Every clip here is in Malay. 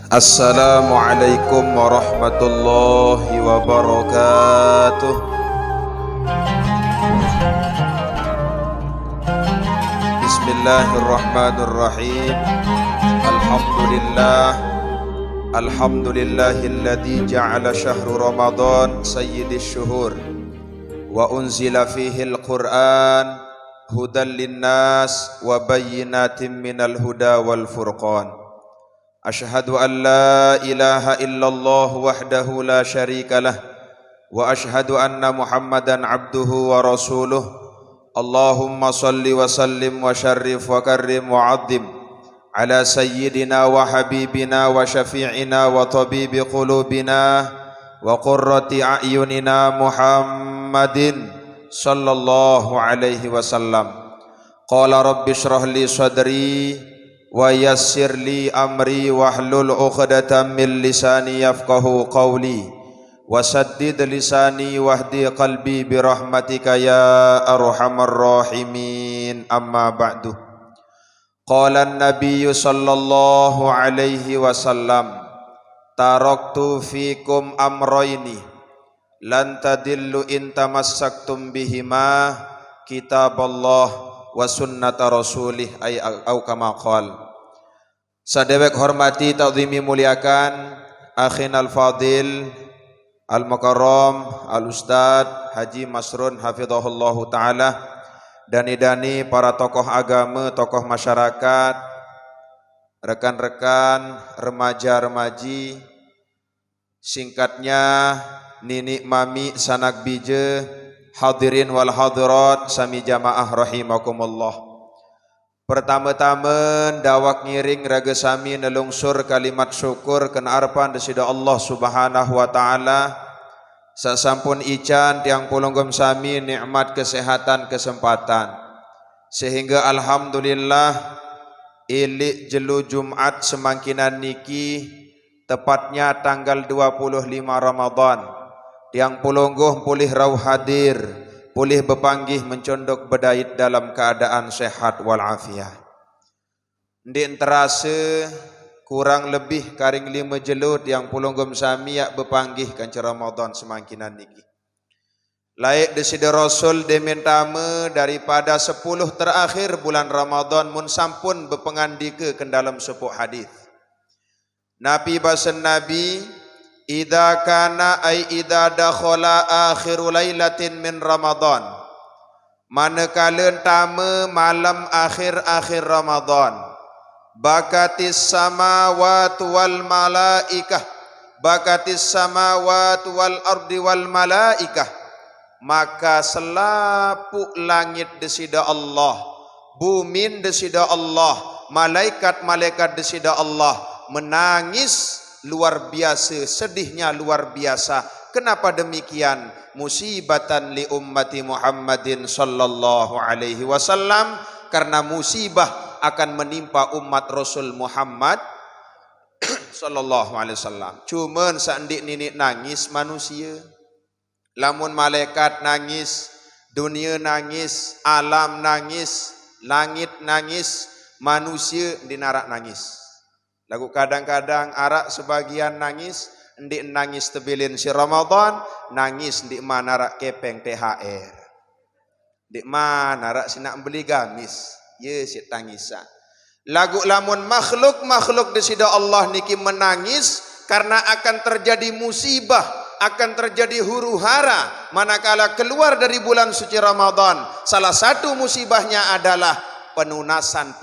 Assalamualaikum warahmatullahi wabarakatuh. Bismillahirrahmanirrahim. Alhamdulillahilladzi ja'ala syahru Ramadan sayyidis syuhur wa unzila fihi al-Qur'an hudan linnas wa bayyinatin minal huda wal furqan. Ashhadu an la ilaha illallah wahdahu la syarika lah wa ashhadu anna Muhammadan abduhu wa rasuluh. Allahumma salli wa sallim wa syarrif wa karrim wa azim ala sayyidina wa habibina wa syafi'ina wa tabibi qulubina wa qurrati a'yunina Muhammadin sallallahu alaihi wasallam. Qala rabbi shrah li sadri wa yassir li amri wahlul 'uqdatam min lisani yafqahu qawli wasaddid lisani wahdi qalbi birahmatika ya arhamar rahimin. Amma ba'du. Qala an-nabiy sallallahu alaihi wasallam, taraktu fikum amrayni lan tadillu in tamassaktum bihima, kitaballah wa sunnata rasulih ay au kama qal. Sadewek hormati ta'zimi muliakan akhin al-fadil al-mukarram al-ustad Haji Masrun hafizahullahu ta'ala, dani-dani para tokoh agama, tokoh masyarakat, rekan-rekan, remaja-remaji, singkatnya nini mami sanak bije, hadirin wal hadirat sami jamaah rahimakumullah. Pertama-tama dawak ngiring raga sami nelungsur kalimat syukur kena arpan desida Allah subhanahu wa ta'ala. Sasampun ican tiang pulunggum sami nikmat kesehatan kesempatan, sehingga alhamdulillah ilik jelu Jumat semangkinan niki tepatnya tanggal 25 Ramadan, tiang pulungguh pulih rauh hadir, pulih bepanggih mencondok bedait dalam keadaan sehat walafiat. Ndin terasa kurang lebih karing 5 jelut yang pulunggum sami yak bepanggih kanca Ramadan semangkinan niki. Laik desida Rasul dementame daripada 10 terakhir bulan Ramadan mun sampun bepengandika ke dalam sepuh hadis. Nabi basen Nabi, idza kana ay idza dakhala akhiru lailatin min Ramadan, manakala tama malam akhir-akhir Ramadan, bakatis samawati wal malaikah, bakatis samawati wal ardi wal malaikah, maka selapuk langit desida Allah, bumin desida Allah, malaikat-malaikat desida Allah menangis luar biasa, sedihnya luar biasa. Kenapa demikian? Musibatan li ummati Muhammadin sallallahu alaihi wasallam, karena musibah akan menimpa umat Rasul Muhammad sallallahu alaihi wasallam. Cuman sandik ninik nangis manusia, lamun malaikat nangis, dunia nangis, alam nangis, langit nangis, manusia dinarak nangis. Lagu kadang-kadang arak sebagian nangis, ndik nangis tebilin si Ramadan, nangis ndik mana rak kepeng THR, ndik mana rak si nak beli gamis, ye si tangisan. Lagu lamun makhluk desida Allah niki menangis karena akan terjadi musibah, akan terjadi huru hara manakala keluar dari bulan suci Ramadan. Salah satu musibahnya adalah penunasan,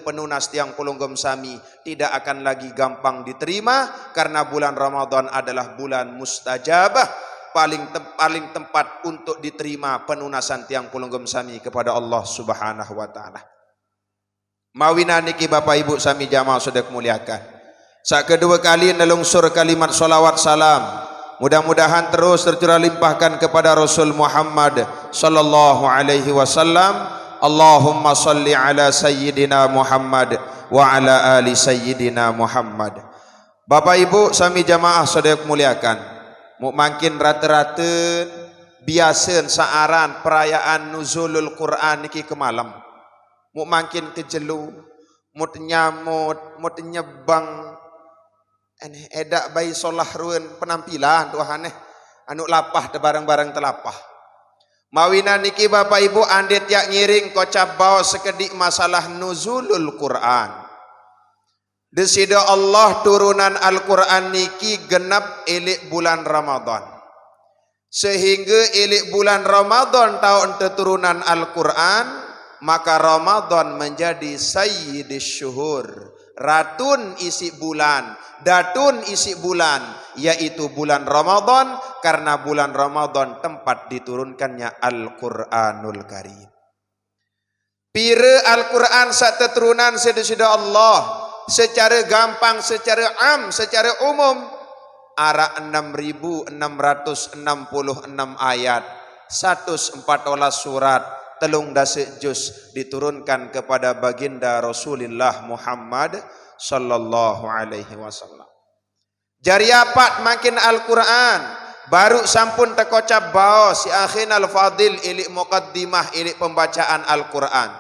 penunas tiang pulunggum sami tidak akan lagi gampang diterima, karena bulan Ramadan adalah bulan mustajabah, paling tempat untuk diterima penunasan tiang pulunggum sami kepada Allah subhanahu wa ta'ala. Mawina niki Bapak Ibu sami jamaah sedek muliakan, sak kedua kali nelungsur kalimat salawat salam, mudah-mudahan terus tercurah limpahkan kepada Rasul Muhammad sallallahu alaihi wasallam. Allahumma salli ala sayyidina Muhammad wa ala ali sayyidina Muhammad. Bapak Ibu sami jamaah sedek muliakan, mu makin rata-rata biasa saaran perayaan nuzulul Quran niki ke malam. Mu makin kejelu, mut nyamut, mut nyebang, edak bayi solah ruan penampilan Tuhan anu lapah te barang-barang telapah. Mawina niki Bapak Ibu andet yak ngiring kocap bawa sekedik masalah nuzulul Quran. Desida Allah turunan Al-Quran niki genap ilik bulan Ramadan. Sehingga ilik bulan Ramadan tahun turunan Al-Quran, maka Ramadan menjadi sayyidis syuhur, ratun isi bulan, datun isi bulan, yaitu bulan Ramadan, karena bulan Ramadan tempat diturunkannya Al-Quranul Karim. Pira Al-Quran satu turunan sedesida Allah, secara gampang, secara am, secara umum, ara 6.666 ayat, 114 surat, 13 juz diturunkan kepada baginda Rasulullah Muhammad sallallahu alaihi wasallam. Jari apat makin Al-Quran, baru sampun tekocap bao si akhin al-fadil ilik muqaddimah ilik pembacaan Al-Quran.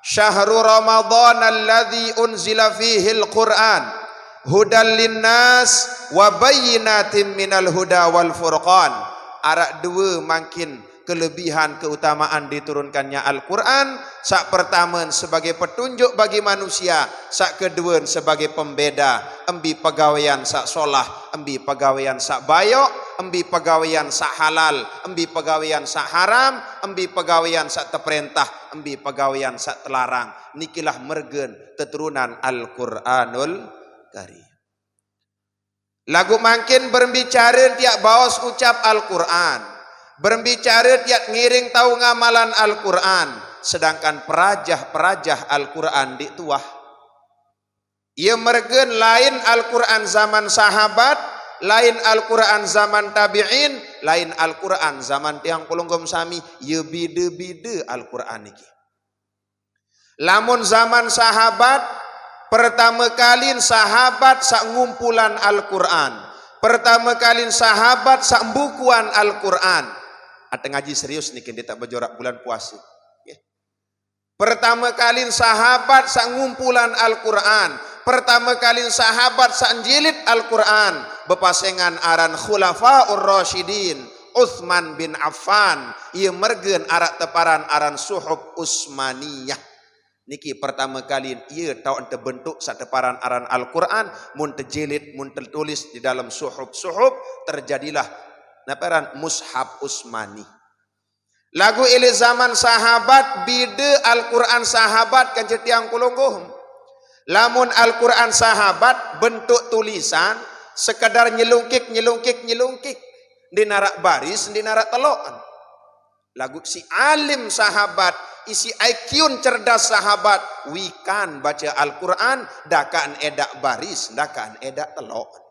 Syahrul Ramadan alladzi unzila fihi al-Quran hudan linnas wa bayyinatin minal huda wal furqan. Arak dua makin kelebihan keutamaan diturunkannya Al-Quran. Sak pertama sebagai petunjuk bagi manusia, sak kedua sebagai pembeda embi pegawaian sak solah, embi pegawaian sak bayok, embi pegawaian sak halal, embi pegawaian sak haram, embi pegawaian sak terperintah, embi pegawaian sak telarang. Nikilah mergen teturunan Al-Quranul Karim. Lagu makin berbicara tiap bawas ucap Al-Quran, berbicara tiap ngiring tahu ngamalan Al-Quran. Sedangkan perajah-perajah Al-Quran di tuah, ia mergen lain Al-Quran zaman sahabat, lain Al-Quran zaman tabi'in, lain Al-Quran zaman tiang pulunggom sami. Ia bide-bide Al-Quran ini. Lamun zaman sahabat, pertama kali sahabat sak ngumpulan Al-Quran, pertama kali sahabat sak bukuan Al-Quran. Ada ngaji serius nih kita tak berjorak bulan puasa. Pertama kali sahabat sak ngumpulan Al-Quran, pertama kali sahabat sak jilid Al-Quran, bepasengan aran Khulafaur Rasyidin, Utsman bin Affan, ia mergen arak teparan aran Suhuf Utsmaniyah. Niki pertama kali ia tahu ente bentuk sak teparan aran Al-Quran, mun terjilid, mun tertulis di dalam suhuf, terjadilah naparan Mushaf Utsmani. Lagu ili zaman sahabat bide Al-Quran sahabat kan cetiang kulungguh. Lamun Al-Quran sahabat bentuk tulisan sekadar nyelungkik di narak baris, di narak telokan. Lagu si alim sahabat, isi IQ cerdas sahabat, wikan baca Al-Quran, dakaan edak baris, dakaan edak telokan.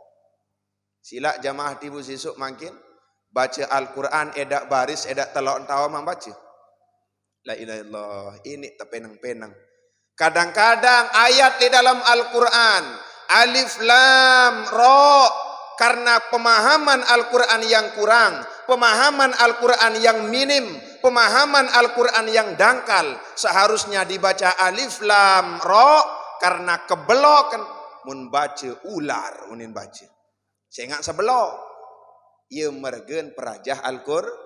Sila jamaah tibu sisuk makin baca Al-Quran edak baris, edak telokan tawa membaca. La ilaha illallah, ini terpenang-penang. Kadang-kadang ayat di dalam Al-Quran alif lam ra, karena pemahaman Al-Quran yang kurang, pemahaman Al-Quran yang minim, pemahaman Al-Quran yang dangkal, seharusnya dibaca alif lam ra, karena kebelokan mun baca ular unin baca. Saya ingat sebelok ia mergen perajah Al-Quran.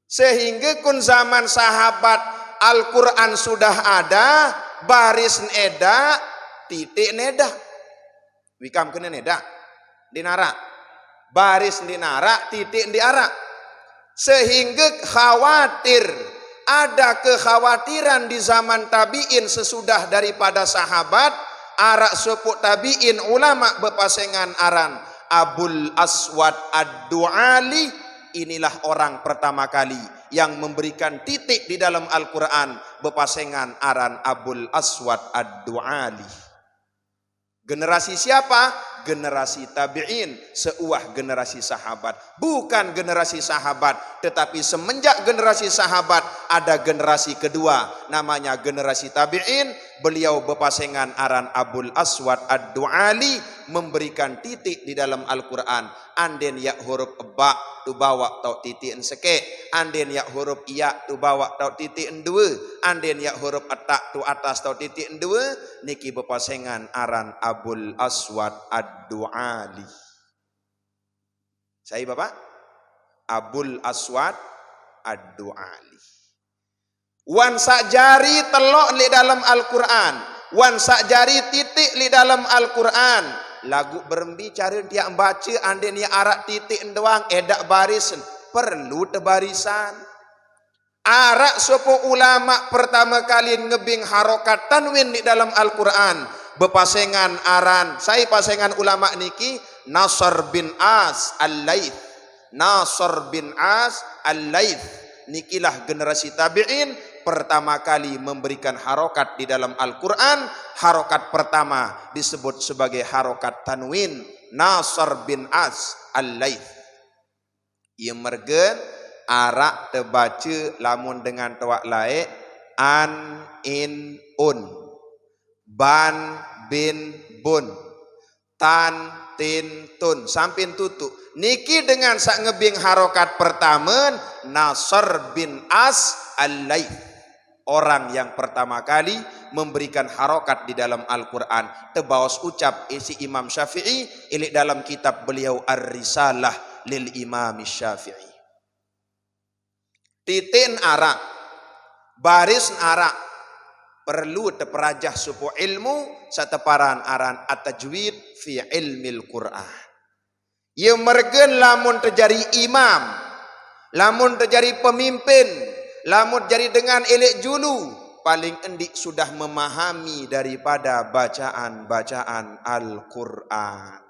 Sehingga kun zaman sahabat Al-Quran sudah ada, baris neda, titik neda. Wikam kena neda, dinara. Baris dinara, titik diara. Sehingga khawatir, ada kekhawatiran di zaman tabi'in sesudah daripada sahabat, arak sepuk tabi'in ulama berpasengan aran Abul Aswad Ad-Du'ali. Inilah orang pertama kali yang memberikan titik di dalam Al-Quran, berpasengan aran Abul Aswad Ad-Du'ali. Generasi siapa? Generasi tabi'in, seuah generasi sahabat. Bukan generasi sahabat, tetapi semenjak generasi sahabat ada generasi kedua, namanya generasi tabi'in. Beliau berpasengan aran Abul Aswad Ad-Du'ali, memberikan titik di dalam Al-Quran. Anden ya huruf ba tu bawa tau titik seke, anden ya huruf ya tu bawa tau titik dua, anden ya huruf atak tu atas tau titik dua. Niki bepasengan aran Abul Aswad Ad-Duali. Saya Bapak Abul Aswad Ad-Duali. Wan sak jari telok li dalam Al-Quran, wan sak jari titik li dalam Al-Quran. Lagu berbicara dia baca anden ya arak titik doang edak baris perlu tebarisan. Arak sopo ulama pertama kali ngebing harokat tanwin di dalam Al-Quran bepasengan aran saya pasengan ulama niki Nasr bin As Al-Laits. Nasr bin As Al-Laits nikilah generasi tabi'in pertama kali memberikan harokat di dalam Al-Quran. Harokat pertama disebut sebagai harokat tanwin. Nasr bin As Al-Laits. Ia mergen arak terbaca lamun dengan tawak laik an in un, ban bin bun, tan tin tun sampin tutu. Niki dengan sak ngebing harokat pertama Nasr bin As Al-Laits. Orang yang pertama kali memberikan harokat di dalam Al-Quran. Tebawas ucap isi Imam Syafi'i ilik dalam kitab beliau Ar-Risalah lil Imam Syafi'i. Titin arak, baris arak, perlu terperajah supu ilmu sateparan aran at-tajwid fi ilmil Quran. Ia mergen lamun terjadi imam, lamun terjadi pemimpin, lamun jadi dengan elek julu, paling endik sudah memahami daripada bacaan-bacaan Al-Quran.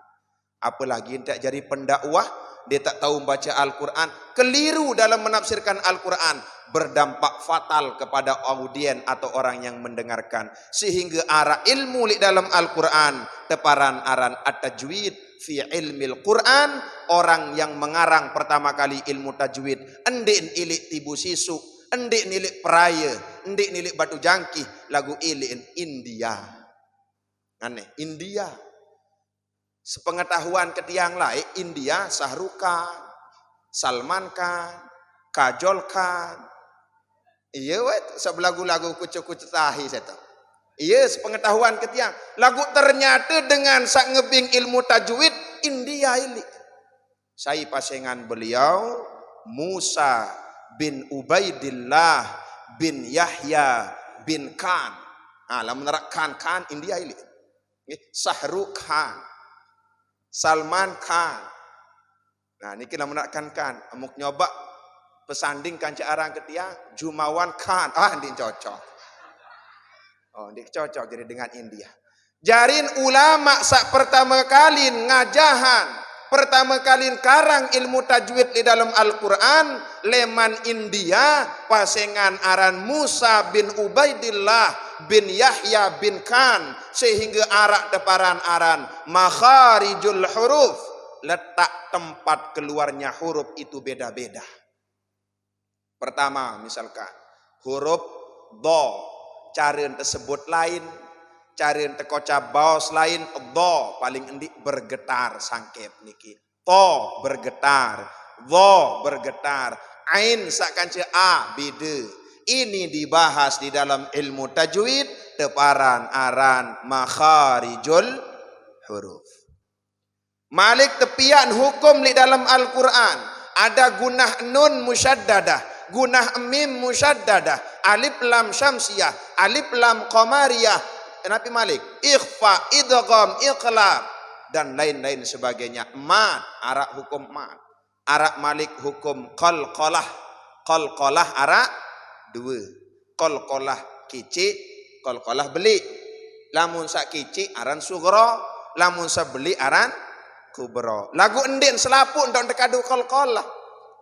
Apalagi tak jadi pendakwah, dia tak tahu baca Al-Quran, keliru dalam menafsirkan Al-Quran, berdampak fatal kepada audien atau orang yang mendengarkan. Sehingga arah ilmu di dalam Al-Quran, teparan aran at-tajwid fi ilmil Quran. Orang yang mengarang pertama kali ilmu tajwid, endik ilik tibu sisu, endik nilik peraya, endik nilik batu jangkih, lagu ilik India. Aneh, India. Sepengetahuan ketiang lain, India Shahrukh Khan, Salman Khan, Kajol Khan. Iya wet, sebelagu-lagu kucu-kucu tahi saya. Iya sepengetahuan ketiang. Lagu ternyata dengan sak ngebing ilmu tajwid India ini. Saya pasengan beliau Musa bin Ubaidillah bin Yahya bin Khan. Lah menerapkan Khan India ini. Shahrukh Khan, Salman Khan. Nah ini kita menerapkan Khan. Amuk nyoba pesandingkan carang ketiang Jumawan Khan. Ini cocok. Ini cocok jadi dengan India. Jarin ulama sak pertama kali ngajahan, pertama kali karang ilmu tajwid di dalam Al-Quran, leman India, pasengan aran Musa bin Ubaidillah bin Yahya bin Khan, sehingga arak deparan aran makharijul huruf, letak tempat keluarnya huruf itu beda-beda. Pertama misalkan huruf do, cara tersebut lain, cara tekocap baos lain. Do paling endik bergetar sangkep niki, to bergetar, do bergetar, ain sakanca a beda. Ini dibahas di dalam ilmu tajwid, teparan aran makharijul huruf. Malik tepian hukum di dalam Al-Quran, ada gunah nun musyaddadah, gunah mim musyaddadah, alif lam syamsiyah, alif lam qamariyah. Nabi Malik ikhfa, idgham, iqlab dan lain-lain sebagainya. Mad, arak hukum mad. Arak Malik hukum qalqalah. Qalqalah arak dua. Qalqalah kicik, qalqalah beli. Lamun sak kicik aran sughra, lamun sak beli aran kubra. Lagu endin selaput ndok dekadu qalqalah.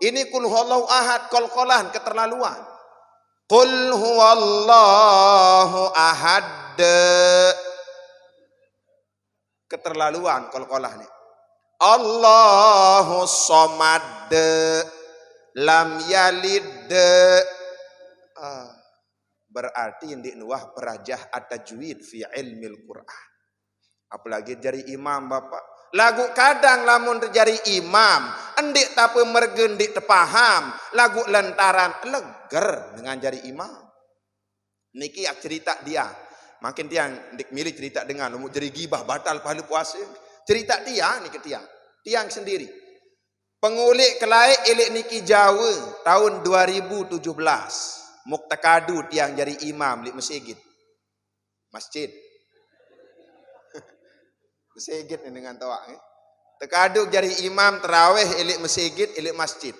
Ini kul huwallahu ahad, qalqalah keterlaluan. Qul huwallahu ahad, keterlaluan qalqalah ni. Allahu somad, lam yalid. Berarti yang dinuah perajah at-tajwid fi ilmil Quran. Apalagi jadi imam bapak. Lagu kadang lamun terjadi imam, endik tapi mergen dik terpaham, lagu lantaran leger dengan jadi imam. Niki ak cerita dia. Makin dia ndik milih cerita dengan umur jadi gibah batal pahala puasa. Cerita dia niki tiang sendiri. Pengulik kelai elik niki Jawa tahun 2017. Muktakadu tiang jadi imam di masjid. Masjid ni dengan tawak tekaduk jadi imam terawih elik masjid elik masjid.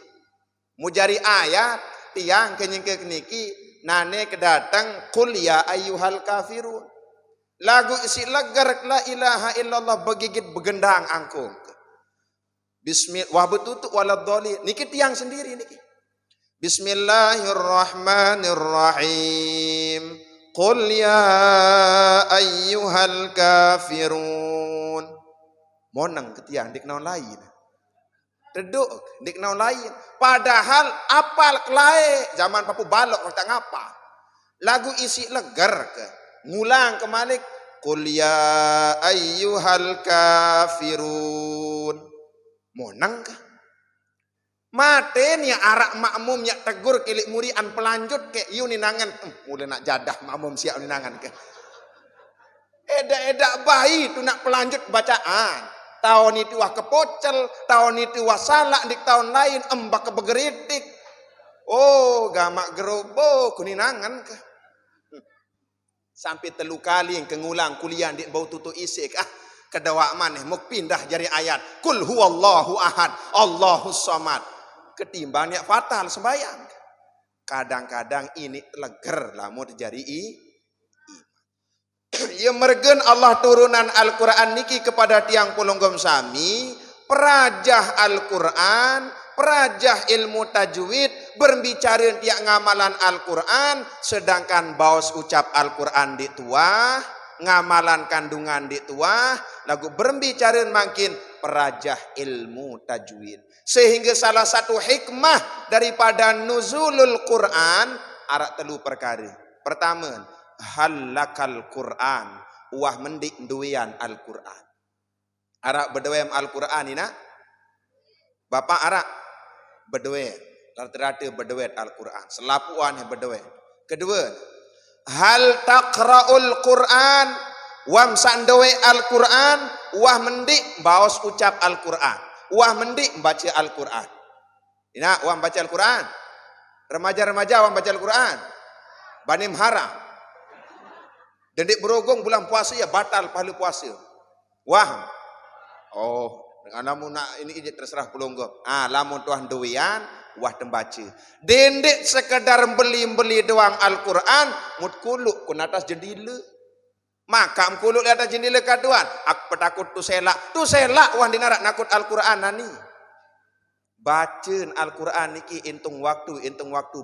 Mu jari ayat tiang kenyengke niki nane kedatang qul ya ayyuhal kafirun. Lagu isi legar la ilaha illallah begigit begendang angkung. Bismillah wah betutuk waladhdallin niki tiang sendiri niki. Bismillahirrahmanirrahim. Qul ya ayyuhal kafirun. Monang ketiang dik naon lain. Teduk dik naon lain. Padahal apal kelai zaman papu balok tak ngapa. Lagu isi legar ke. Ngulang ke malik. Qul ya ayyuhal kafirun. Monang ke. Mate ni arak makmum yak tegur kilik murian pelanjut ke yu ninangan mulai nak jadah makmum siap ninangan ke edak bayi tu nak pelanjut bacaan tahun itu wah kepocel tahun itu wah salah dik tahun lain embak ke begeritik oh gamak gerobo kuninangan ke sampai 3 kali yang kengulang kuliah dik bau tutu isik kedawak maneh mau pindah jadi ayat kul huwallahu ahad Allahus samad ketimbangnya fatal sembahyang. Kadang-kadang ini leger lamun terjadi ia mergen Allah turunan Al-Quran niki kepada tiang pulunggom sami perajah Al-Quran perajah ilmu tajwid berbicara tiang ngamalan Al-Quran sedangkan baos ucap Al-Quran di tuah ngamalan kandungan di tuah lagu berbicara makin perajah ilmu tajwid sehingga salah satu hikmah daripada nuzulul Quran arak telu perkara. Pertama, halakal Quran, wah mendik duian Al-Quran. Arak berduem Al-Quran ini nak? Bapak arak berduem, rata-rata berduet Al-Quran. Selapuan yang berduet. Kedua, hal taqra'ul Quran, wam sandoe Al-Quran, wah mendik baos ucap Al-Quran. Wah mendik baca Al-Quran. Ina wah baca Al-Quran. Remaja-remaja wah baca Al-Quran. Banim haram. Dendik berogong bulan puasa ya batal pahala puasa. Wah. Oh, dengan lamun nak ini terserah pelonggong. Lamun tuan doyan wah tembaca. Dendik sekedar beli-beli doang Al-Quran mut kuluk kun atas jendela. Maka mkuluk lihat jendela kaduan. Aku petakut tu selak wah dinarak nakut Al-Quran nani. Baca Al-Quran niki intung waktu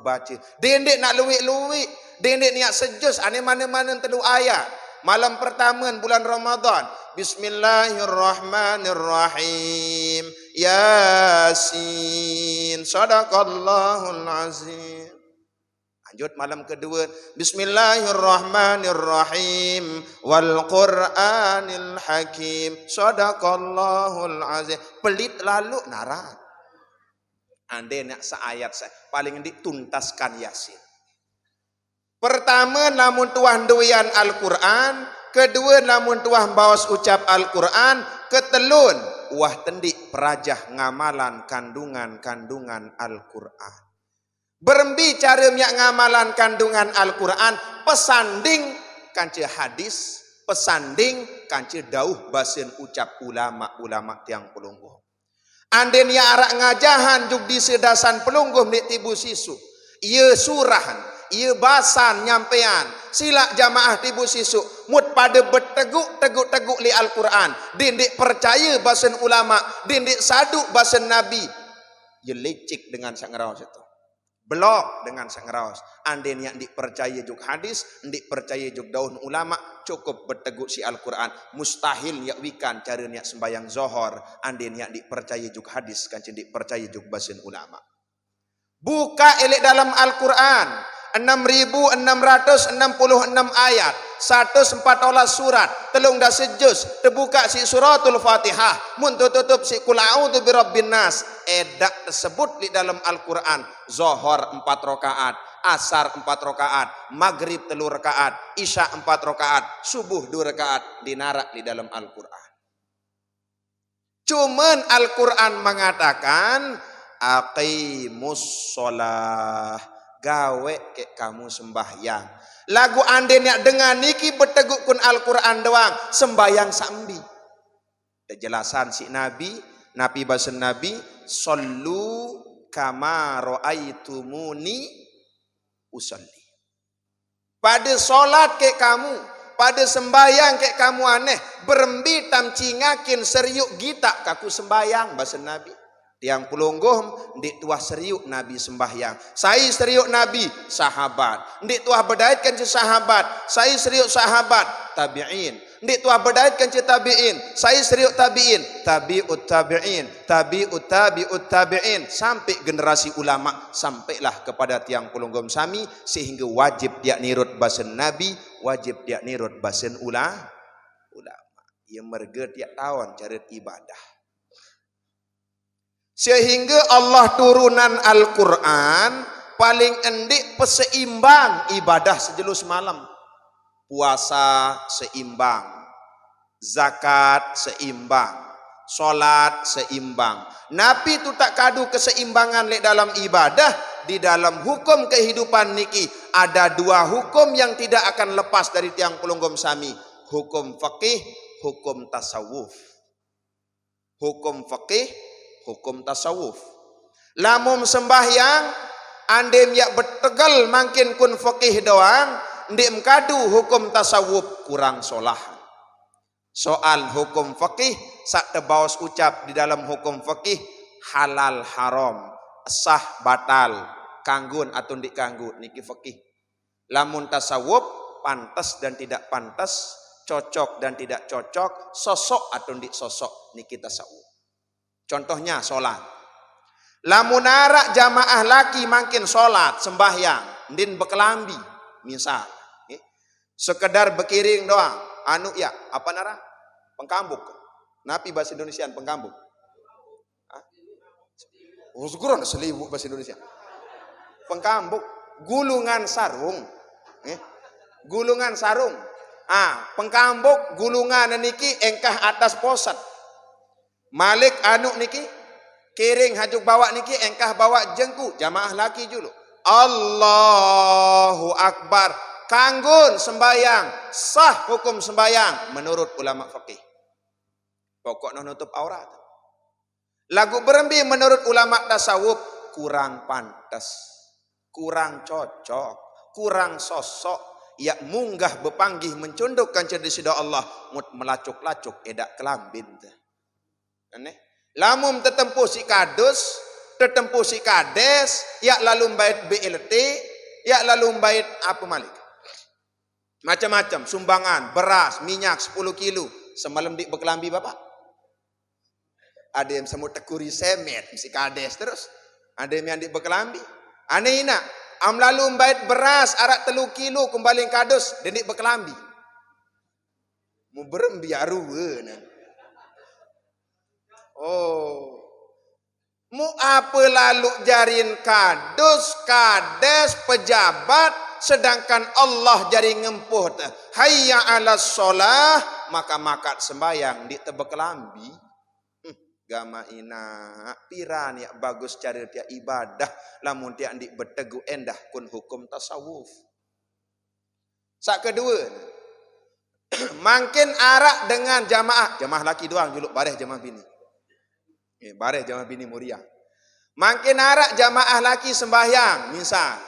baca. Dendek nak luwik-luwik. Dendek niat sejus ane mana-mana telu ayat. Malam pertama bulan Ramadan. Bismillahirrahmanirrahim. Yasin. Sadaqallahul azim. Lanjut malam kedua. Bismillahirrahmanirrahim. Wal Qur'anil hakim. Sadaqallahul azim. Pelit lalu narat. Andai nak seayat saya. Paling dituntaskan Yasin. Pertama namun tuah doyan Al-Quran. Kedua namun tuah bawas ucap Al-Quran. Ketelun. Wah tendik perajah ngamalan kandungan Al-Quran. Berbicara minyak ngamalan kandungan Al-Quran, pesanding kanci hadis, pesanding kanci dauh basen ucap ulama tiang pelungguh. Anden ya arak ngajahan juk di sedasan pelungguh di tibu sisu. Ia surahan, ia basan nyampean, silak jamaah tibu sisu. Mut pada berteguk li Al-Quran. Dindik percaya basen ulama, dindik saduk basen Nabi. Ia lecik dengan sangraus itu. Blok dengan sangraus. Andai yang dipercaya juk hadis, dipercaya juk daun ulama, cukup berteguk si Al-Quran. Mustahil yak wikan cara yak sembayang zohor. Andai yang dipercaya juk hadis, kan dipercaya juk basin ulama. Buka elek dalam Al-Quran. 6.666 ayat, 114 surat, telung dah sejus, terbuka si suratul Fatihah, mun tutup si qul a'udzu birabbin nas. Edak tersebut di dalam Al-Qur'an, Zuhur 4 rakaat, Asar 4 rakaat, Maghrib 3 rakaat, Isya 4 rakaat, Subuh 2 rakaat, dinarak di dalam Al-Qur'an. Cuman Al-Qur'an mengatakan aqimus shalah, gawe ke kamu sembahyang. Lagu ande nak dengar niki berteguk kun Al-Qur'an doang, sembahyang sambi. Ada jelasan si Nabi bahasa Nabi, sallu kama ra'aitumuni usalli. Pada solat ke kamu, pada sembahyang ke kamu aneh, berembi tam cingakin seriuk gitak kaku sembahyang bahasa Nabi. Tiang pulungguh ndik tuah seriuk Nabi sembahyang. Saya seriuk Nabi sahabat. Ndik tuah berdaitkan je sahabat. Saya seriuk sahabat tabi'in. Ndik tuah berdaitkan je tabi'in. Saya seriuk tabi'in. Tabi'ut tabi'in. Tabi'ut tabi'ut tabi'in. Sampai generasi ulama. Sampailah kepada tiang pulungguh sami. Sehingga wajib dia nirut basen Nabi. Wajib dia nirut basen ulama. Ia merga tiap tahun cara ibadah. Sehingga Allah turunan Al-Quran paling endik peseimbang ibadah sejelus malam. Puasa seimbang, zakat seimbang, solat seimbang. Nabi tu tak kadu keseimbangan lek dalam ibadah. Di dalam hukum kehidupan niki ada 2 hukum yang tidak akan lepas dari tiang pulunggum sami. Hukum fikih, hukum tasawuf. Hukum fikih, hukum tasawuf. Lamun sembahyang ande miak bertegal makin kun fikih doang, ndik mengadu hukum tasawuf kurang solah. Soal hukum fikih sak tebaus ucap di dalam hukum fikih halal haram, sah batal, kanggun atau ndik kanggu niki fikih. Lamun tasawuf pantas dan tidak pantas, cocok dan tidak cocok, sosok atau ndik sosok niki tasawuf. Contohnya solat. Lamun arak jamaah laki makin solat sembahyang, ndin bekelambi, misal, sekedar bekiring doang, anu ya, apa nara? Pengkambuk. Napi bahasa Indonesiaan pengkambuk. Oh, syukuran selibu bahasa Indonesia. Pengkambuk, gulungan sarung. Gulungan sarung. Pengkambuk gulungan niki engkah atas posat. Malik anu niki kiring hajuk bawa niki engkah bawa jengku jamaah laki julu. Allahu Akbar, kanggun sembayang, sah hukum sembayang menurut ulama fikih. Pokoknya nutup aurat. Lagu berembi menurut ulama tasawuf kurang pantas, kurang cocok, kurang sosok. Ya munggah bepanggih mencundukkan cerdik sida Allah mut melacuk-lacuk edak kelambin. Aneh. Lamun tertempuh si kadus, tertempuh si kades, ya lalu bait BLT, ya lalu bait apa malik. Macam-macam sumbangan, beras, minyak 10 kilo. Semalam di berkelambi bapak. Ada yang semut tekuri semet, si kades terus. Ada yang di berkelambi. Aneh ina, am lalu bait beras arak 3 kilo kembali kadus, dan di berkelambi. Mu berembi aruwe nah. Oh, mu apa lalu jarin kadus, kades, pejabat, sedangkan Allah jari ngempuh hayya 'alas shalah, maka makat sembayang di tebek kelambi. Gama ina piran ya bagus cari dia ibadah, lamun dia ndik bertegu endah kun hukum tasawuf. Sak kedua, makin arak dengan jamaah laki doang juluk bareh jamaah bini. Bareh jamaah bini muria. Makin arak jamaah laki sembahyang, misal,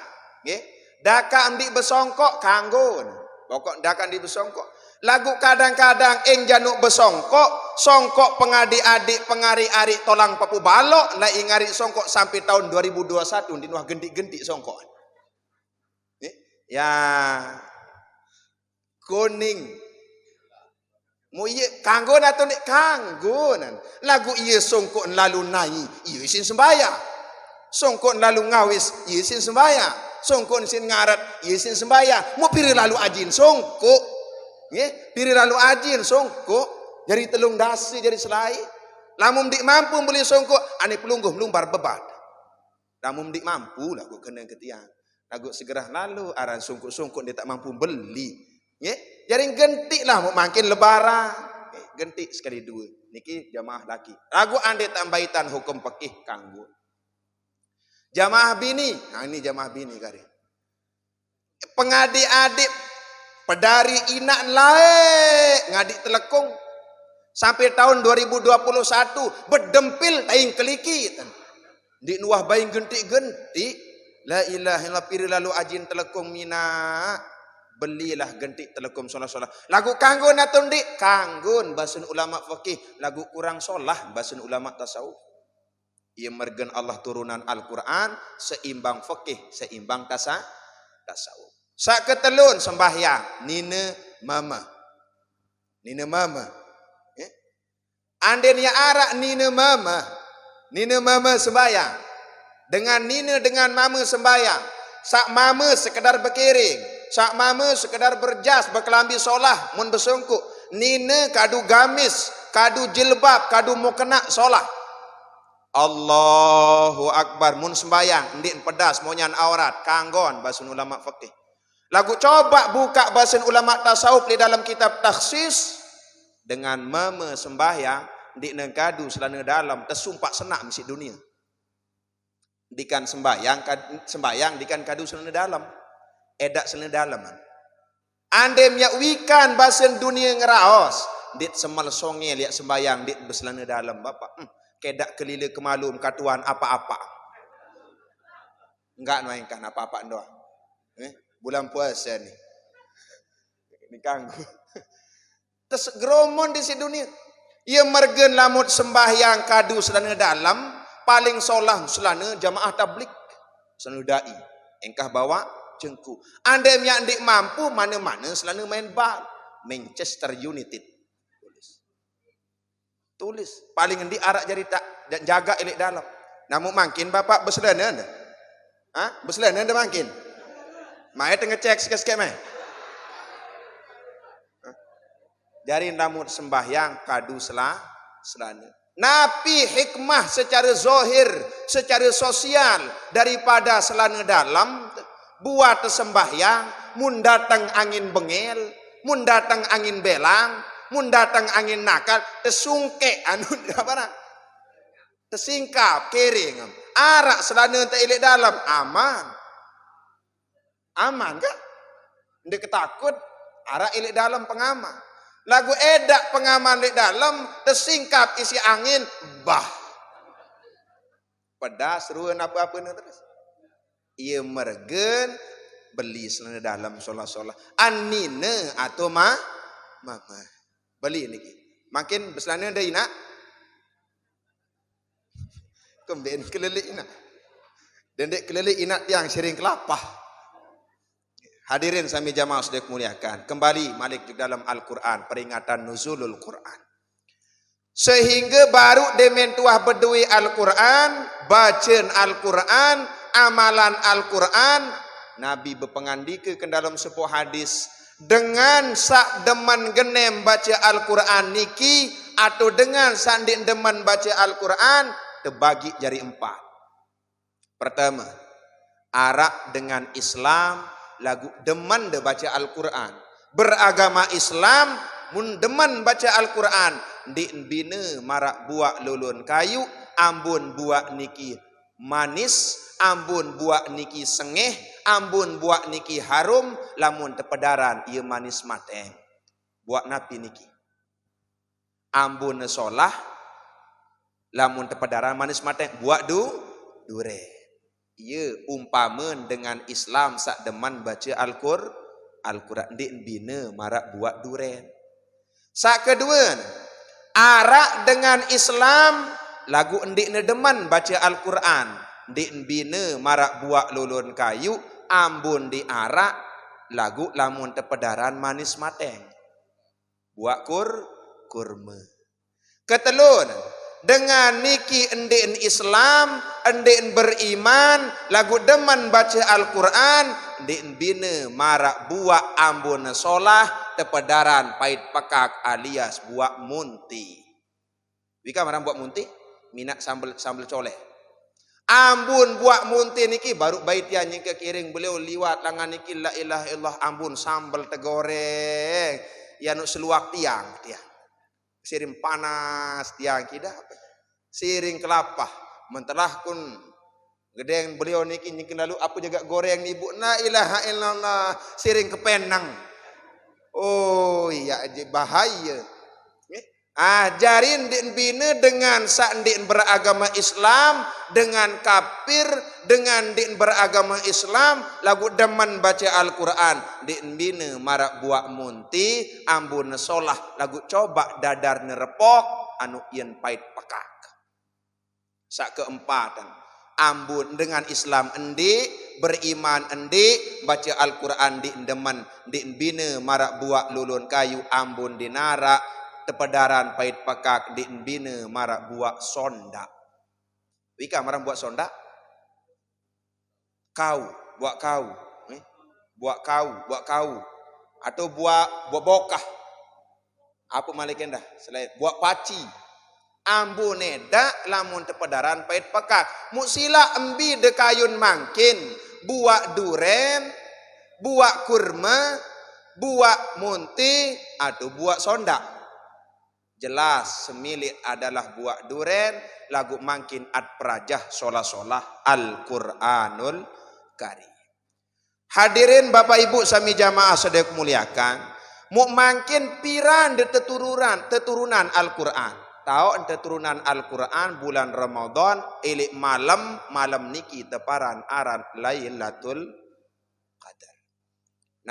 daka amdik besongkok kanggun. Pokok daka amdik besongkok. Lagu kadang-kadang eng januk besongkok, songkok pengadik-adik pengari-ari tolang papu balok, lah ingari songkok sampai tahun 2021 di nuah gentik-gentik songkok. Ya kuning. Mu iya kanggon atau nek kanggonan. Lagu iya songkok lalu nai, iya isin sembahyang. Songkok lalu ngawis, iya isin sembahyang. songko sin ngarat ye sin sembayang mau piri lalu ajin songko ye piri lalu ajin songko jadi telung dasi jadi selai lamun dik mampu beli songko ane pelungguh melumbar bebat lamun dik mampu lah gua kena ketiang lagu segera lalu aran songko dia tak mampu beli ye jadi gentik lah mau makin lebaran gentik sekali dua niki jamaah laki lagu ande tambaitan hukum fikih kanggo jamaah bini, nah ini jamaah bini kari. Pengadik-adik pedari inak lae ngadik telekung sampai tahun 2021 berdempil taing keliki. Di nuah baing gentik-gentik, la ilaha illallah piri lalu ajin telekung mina belilah gentik telekung solah-solah. Lagu kanggo natun dik kanggon basun ulama fikih, lagu kurang solah basun ulama tasawuf. Ia mergen Allah turunan Al-Quran seimbang fikih, seimbang tasawuf. Sak ketelun sembahyang nina mama. Andainya arak nina mama sembahyang. Dengan nina dengan mama sembahyang. Sak mama sekedar berkiring, sak mama sekedar berjas berkelambi solah mun bersungkuk. Nina kadu gamis, kadu jilbab, kadu mukena solah. Allahu Akbar mun sembayang ndik pedas monyan aurat kanggon basun ulama fikih. Lagu coba buka basun ulama tasawuf di dalam kitab takhsis dengan meme sembayang ndik nengkadu selana dalam tersumpak senak misi dunia. Dikan sembayang dikan kadu selana dalam edak selana dalam. Ande myak wikan basun dunia ngeraos ndik semal songe liat sembayang ndik berselana dalam bapak. Kedak kelila kemalum katuan apa-apa. Enggak mainkan apa-apa doang. Bulan puasa ni. Ini kanggu. Terus geromon di si dunia. Ia mergen lamut sembahyang kadu selana dalam. Paling solah selana jamaah tablik. Selana da'i. Engkah bawa jengku. Anda yang dik mampu mana-mana selana main bal. Manchester United. Tulis paling endi arak jadi tak jaga elik dalam. Namun makin bapak berselana anda. Berselana anda makin. Mai tengah cek sikit-sikit mai. Jari namun sembahyang kadu selana. Napi hikmah secara zohir, secara sosial daripada selana dalam buat sembahyang mun datang angin bengel, mun datang angin belang, mun datang angin nakal, tersungke anu apa nak? Tersingkap kering. Arak selana tak elok dalam aman. Aman kan? Ndak ketakut arak elok dalam pengaman. Lagu edak pengaman elok dalam tersingkap isi angin bah. Pedas ruan apa-apa ni terus. Ia mergen beli selana dalam solah-solah. Anina atau mama. Beli ni. Makin berselana ada inak. Kembali kelele inak. Dan dek kelele inak yang sering kelapa. Hadirin sami jamaah sudah muliakan. Kembali malik juga dalam Al-Quran. Peringatan nuzulul Quran. Sehingga baru demen tuah berdui Al-Quran. Bacaan Al-Quran. Amalan Al-Quran. Nabi berpengandika ke dalam sebuah hadis. Dengan sak deman genem baca Al-Quran niki atau dengan sanding deman baca Al-Quran terbagi jadi 4. Pertama, arak dengan Islam lagu deman de baca Al-Quran. Beragama Islam mun deman baca Al-Quran di bina marak buak lulun kayu ambun buak niki manis, ambun buak niki sengeh, ambun buak niki harum, lamun tepedaran ia manis mateng. Buak napi niki. Ambun solah, lamun tepedaran manis mateng. Buak dure. Ia umpamen dengan Islam sak deman baca Al-Quran di bina marak buak duren. Sak kedua, arak dengan Islam lagu endik ne deman baca Al-Quran. Di bina marak buak lulun kayu, ambun di arak, lagu lamun tepedaran manis mateng. Buak kurma. Ketelun, dengan niki endin Islam, endin beriman, lagu demen baca Al-Quran, endin bina marak buak ambun solah, tepedaran pait pekak alias buak munti. Wika marang buak munti, minat sambal coleh. Ambun buak munti niki baru baitian yang kekiring beliau liwat langan niki la ilaha illallah ambun sambal tegoreng, ya nu seluak tiang tiang. Siring panas tiang kita siring kelapa mentelah kun gedeng beliau niki niki lalu apa jaga goreng ibu la ilaha illallah siring kepenang. Oh iya bahaya. Ajarin din bina dengan sak din beragama Islam, dengan kafir, dengan din beragama Islam, lagu demen baca Al-Quran, din bina marak buak munti, ambun solah, lagu coba dadar nerepok, anu yen pait pekak. Sak keempatan, ambun dengan Islam endi, beriman endi, baca Al-Quran din demen, din bina marak buak lulun kayu, ambun dinara, tepedaran pait pekak din bina marak buak sonda. Wika marang buak sonda? Kau, buak kau. Buak kau. Atau buak bokah. Apa malikin dah? Selain buak paci. Ambu neda lamun tepedaran pait pekak. Musila embi dekayun mangkin. Buak duren, buak kurma, buak munti, atau buak sonda. Jelas semilik adalah buak duren, lagu mangkin at prajah solah-solah Al-Quranul Karim. Hadirin Bapak Ibu sami jamaah sedek muliakan, mu mangkin piran de teturunan Al-Quran. Tahu teturunan Al-Quran bulan Ramadan, ilik malam niki teparan aran Lailatul Qadar.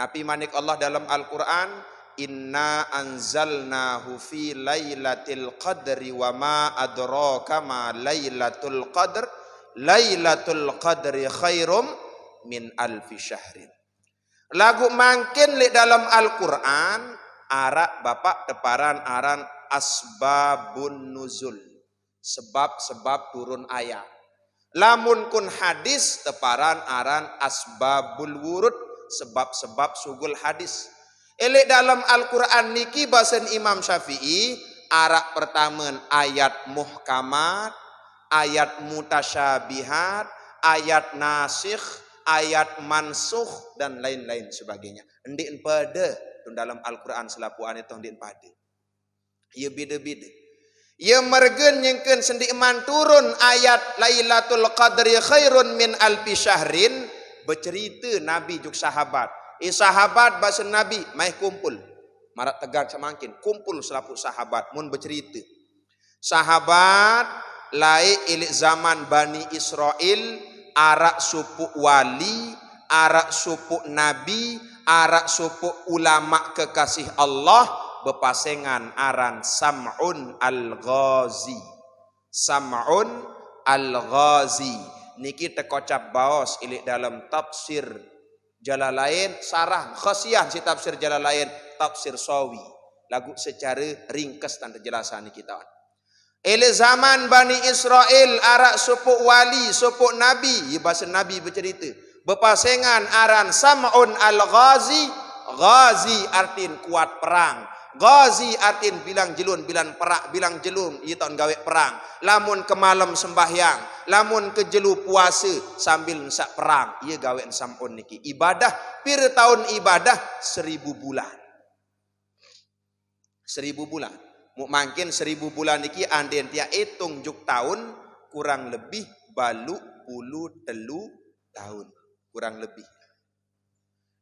Nabi manik Allah dalam Al-Quran, inna anzalnahu fi lailatul qadri wa ma adraka ma lailatul qadr lailatul qadri khairum min alfi syahrin. Lagu mangkin li dalam Al-Quran arak bapak teparan aran asbabun nuzul, sebab-sebab turun ayat. Lamun kun hadis teparan aran asbabul wurud, sebab-sebab sugul hadis. Elek dalam Al-Quran niki bahasan Imam Syafi'i, arak pertama ayat muhkamat, ayat mutasyabihat, ayat nasikh, ayat mansukh dan lain-lain sebagainya. Endin pada dalam Al-Quran selapuan itu endin pada. Ia beda-beda. Ia mergen nyengken sendiman turun ayat Lailatul Qadri khairun min alfi syahrin, bercerita Nabi juk sahabat. Sahabat bahasa Nabi mai kumpul. Marak tegar semangkin kumpul selapu sahabat mun bercerita. Sahabat lai ilik zaman Bani Israel, arak supu wali, arak supu nabi, arak supu ulama kekasih Allah, bepasengan aran Sam'un al-Ghazi. Sam'un al-Ghazi niki tekocap baos ilik dalam tafsir Jalalain, sarah khasiah si tafsir Jalalain, tafsir Sawi. Lagu secara ringkas dan penjelasan kita. Ele zaman Bani Israel arak supu wali, supu nabi, bahasa nabi bercerita. Bepasengan aran Sam'un al-Ghazi, Ghazi artin kuat perang. Ghazi artin bilang jelun, bilang perak, bilang jelum, ia tahun gawe perang. Lamun ke malam sembahyang, lamun ke jelu puasa sambil nsak perang, ia gawe sampun niki. Ibadah, pir tahun ibadah 1000 bulan. 1000 bulan. Mungkin 1000 bulan niki anden tia hitung juk tahun kurang lebih balu puluh telu tahun. Kurang lebih.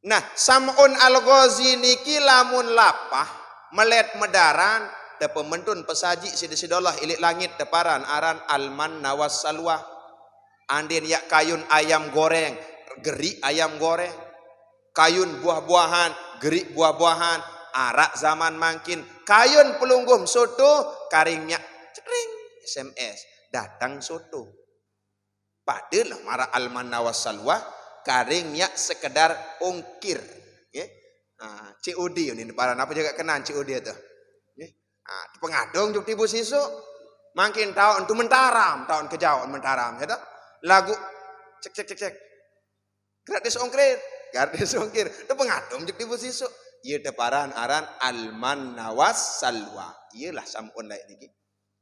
Nah, Sam'un al-Ghazi niki lamun lapah melet medaran te pementun pesaji sida-sidalah ilik langit teparan aran alman nawas salwa. Andin yak kayun ayam goreng, gerik ayam goreng. Kayun buah-buahan, gerik buah-buahan, arak zaman mangkin. Kayun pelunggum soto, karingnya cekring SMS, datang soto. Padahal marah alman nawas salwa, karingnya sekedar ongkir. COD ini para apa juga kenal COD itu. Pengadong juk tibu sisu Makin tahun tu mentaram, tahun kejauhan mentaram, ya tak? Lagu cek. Gratis ongkir, tu pengatum juk di posisi. Ia deparan aran alman nawas salwa. Iyalah samun lain lagi.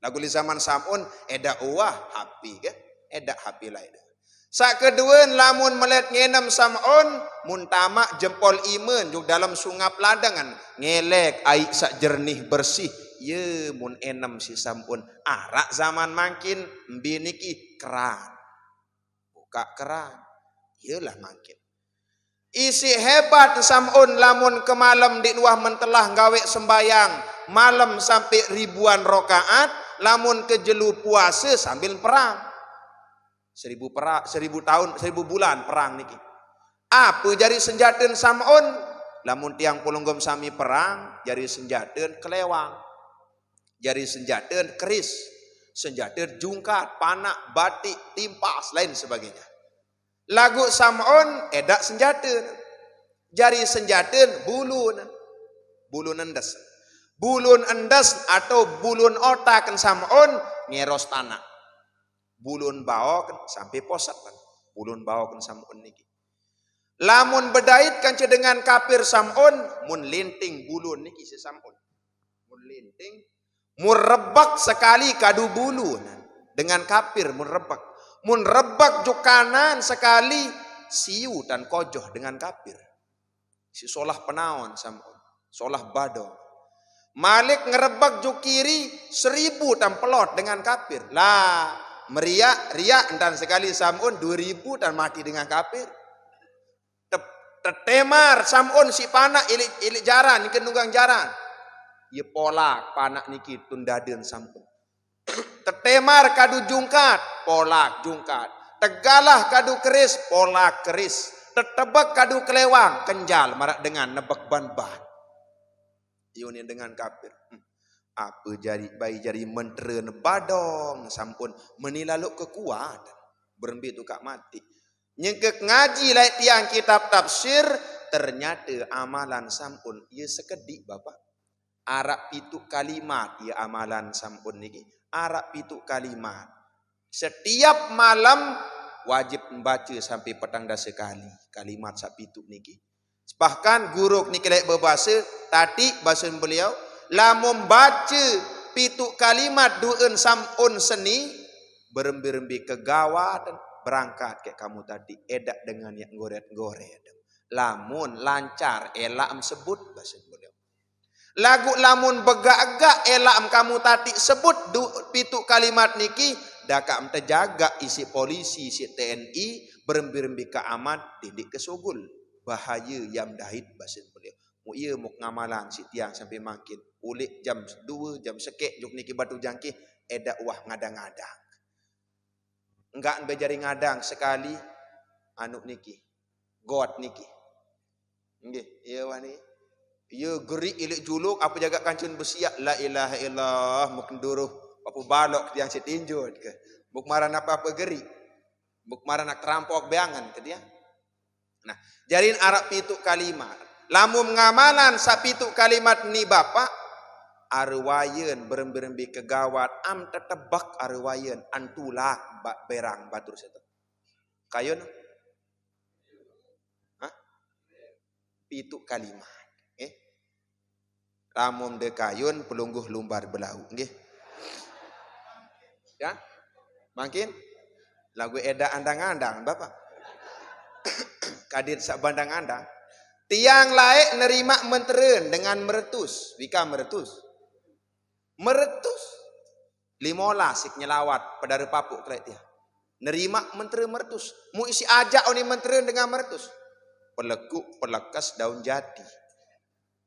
Lagu di zaman samun eda uah happy ke? Eda happy lain. Sak kedua lamun melet ngenem samun muntama jempol iman juk dalam sungap ladangan ngelek air sak jernih bersih. Ye mun enem si samun arak zaman makin mbiniki keran. Buka keran. Iyalah makin. Isi hebat samun lamun ke malam di luar mentelah gawe sembayang malam sampai ribuan rokaat, lamun ke jelu puasa sambil perang. 1000 tahun 1000 bulan perang niki. Apa jari senjaten samun? Lamun tiang pulunggom sami perang, jari senjaten kelewang. Jari senjaten keris, senjaten jungkat, panak, batik, timpas, lain sebagainya. Lagu samun edak senjaten. Jari senjaten bulun endes. Bulun endes atau bulun otak kan samun ngeros tanah. Bulun bawah kan sampai posat kan. Bulun bawah kan samun niki. Lamun bedait kan dengan kafir samun mun linting bulun niki si samun. Mun linting mun rebak sekali kadu bulun dengan kafir mun rebak. Mun rebak juk kanan sekali siu dan kojoh dengan kafir. Si solah penaon samun, solah bado. Malik ngerebak juk kiri 1000 dan pelot dengan kafir. Lah riak dan sekali samun 2000 dan mati dengan kafir. Tetemar samun si panak ilik jaran niki nunggang jaran. Ye polak panak niki tundadeun samun. Tetemar kadu jungkat, polak jungkat. Tegalah kadu keris, polak keris. Tetebek kadu kelewang, kenjal marak dengan nebek ban-ban. Iunin dengan kafir. Apa jari bayi jari menteren badong sampun menilaluk kekuatan. Berembi tu kak mati. Nyengkek ngaji lai tiang kitab tafsir, ternyata amalan sampun ia sekedik bapak. Arak pitu kalimat ia amalan sampun niki. Arak pitu kalimat. Setiap malam wajib membaca sampai petang dah sekali kalimat sak pitu niki. Bahkan guru niki lek berbahasa tadi bahasa beliau lamun baca pitu kalimat dueun sampun seni berembi-rembi kegawat berangkat kayak kamu tadi edak dengan yang goret-goret. Lamun lancar elak sebut bahasa beliau. Lagu lamun begak-gak elam kamu tadi sebut pitu kalimat niki dakak terjaga isi polisi isi TNI berembi-rembi keaman didik kesugul bahaya yang dahit basin beliau mu iya muk ngamalan si tiang sampai makin ulik jam 2 jam sekek juk niki batu jangkih edak wah ngadang-ngadang enggak bejari ngadang sekali anu niki god niki nggih iya wah niki. Ya gerik ilik juluk apa jaga kancun bersiap la ilaha illallah muk nduruh apa balok yang setinjut ke muk maran apa-apa gerik muk maran nak terampok beangan ke dia. Nah, jarin arak pitu kalimat. Lamun ngamalan sapitu kalimat ni bapak arwayeun berembi-rembi kegawat am tetebak arwayeun antula berang batur setu. Kayun pitu kalimat. Lamun de kayun pelungguh lumbar belau nggih. Ya? Makin lagu eda andang-andang Bapak. Kadir sak bandang-andang. Tiang laek nerima menteren dengan meretus. Wika meretus. Meretus. 15 sik nyelawat pada repapuk kelek dia. Nerima menteren meretus. Mu isi ajak oni menteren dengan meretus. Pelekuk pelekas daun jati.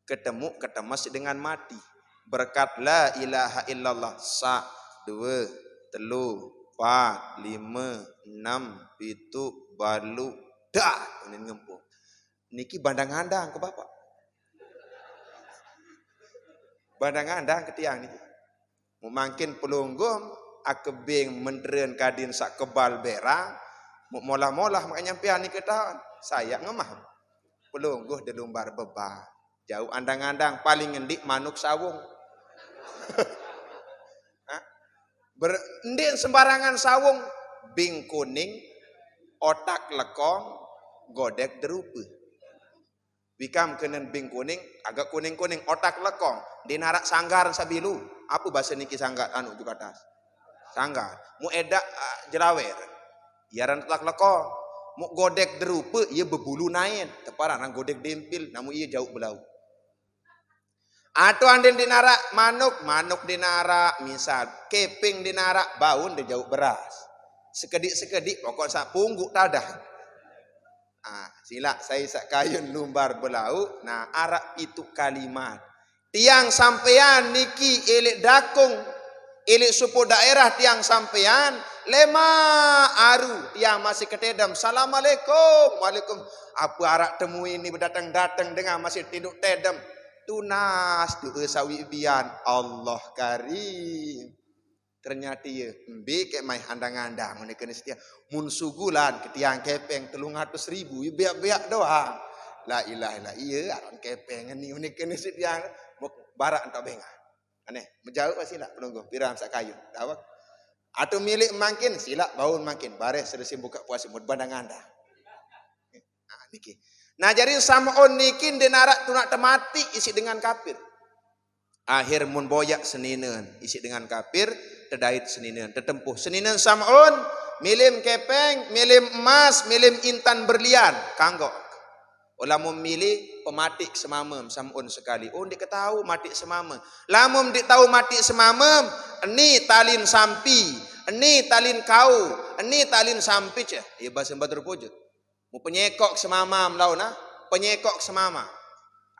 Ketemu ketemas dengan mati berkat la ilaha illallah 1 2 3 4 5 6 7 balu dah ini ngempung niki bandang-andang ke bapak bandang-andang ke tiang niki mungkin pelunggum akebing menteren kadin sak kebal berang molah-molah makanya nyampean niki tahun saya ngemah pelungguh de lumbar bebal jauh andang-andang paling ngendik manuk sawung. Ndek sembarangan sawung, bing kuning, otak lekong, godek derupa. Wikam kenen bing kuning, agak kuning-kuning, otak lekong, dinarak sanggar sabilu. Apa bahasa niki sanggar anu juga atas? Sanggar. Mu edak jelawer. Yaran otak lekong. Mu godek derupa, ia berbulu nain. Teparan ang godek dempil, namun ia jauh belau. Atau anden dinarak manuk, manuk dinarak, misal keping dinarak, baun dia jauh beras. Sekedik-sekedik, pokok sak pungguk tadah. Sila saya sak kayun lumbar belau, nah arak itu kalimat. Tiang sampean niki elik dakung, elik suku daerah tiang sampean, lema aru, tiang masih ketedam, Assalamualaikum, waalaikum. Apa arak temu ini berdatang-datang dengan masih tidur tedam. Tunas doa sawi bian Allah karim. Ternyata ya embe kek mai andang-andang ngene kene setia mun sugulan ketiang kepeng 300.000 biak-biak doang. La ilaha illa iya aran kepeng ni ngene kene setia barak entak benga. Aneh, menjauh sila penunggu piram sak kayu. Dawak. Atau milik makin sila baun makin bares sedesi buka puasa mud bandang-andang. Niki. Nah jadi Sam'un nikin denarak tunak temati isi dengan kafir. Akhir mun boyak seninen isi dengan kafir, tedait seninen, tetempuh seninen Sam'un, milim kepeng, milim emas, milim intan berlian, kanggo. Lamun milih pematik semamem Sam'un sekali. Oh dik tahu mati semamem. Lamun dik tahu mati semamem, ini talin sampi, ini talin kau, ini talin sampi ceh. Ya bahasa Badr Pujut. Mu penyekok semamam launa, penyekok semama.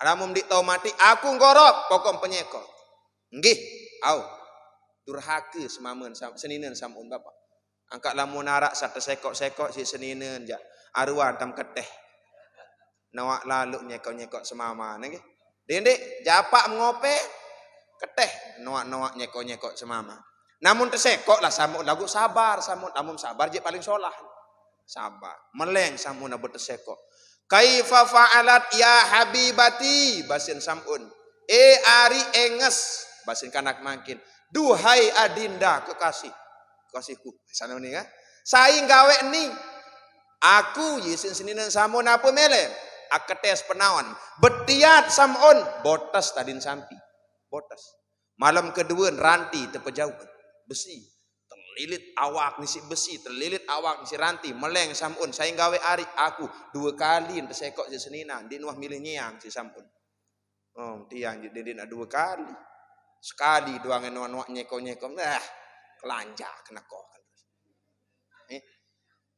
Alamun dik tau mati, aku ngorok pokok penyekok. Nggih, au. Durhaka semamen seninen Sam'un bapak. Angkat lamun narak satu sekok-sekok si seninen ja. Aruan tam keteh. Nawak lalu nyekok-nyekok semama nggih. Dendek japak ngope keteh nawak-nawak nyekok-nyekok semama. Namun tersekok lah Sam'un lagu sabar Sam'un, namun sabar je paling solah. Sabar. Meleng Sam'un abot tersekok. Kaifa fa'alat ya habibati basin Sam'un. Ari enges basin kanak makin. Duhai adinda kekasih. Kekasihku. Sana ni kan. Saing gawe ni. Aku yesin seninen Sam'un apa melem. Aketes penawan. Betiat Sam'un. Botas tadin sampi. Botas. Malam kedua ranti terpejauhan. Besi. Terlilit awak nisi besi, terlilit awak nisi ranti, meleng Sam'un. Saya gawe ari aku 2 kali tersekok si seninan, di nuah milih nyang si Sam'un. Oh, tiang jadi nak 2 kali. Sekali doang nuah nyekok-nyekok, kelanja kena kok.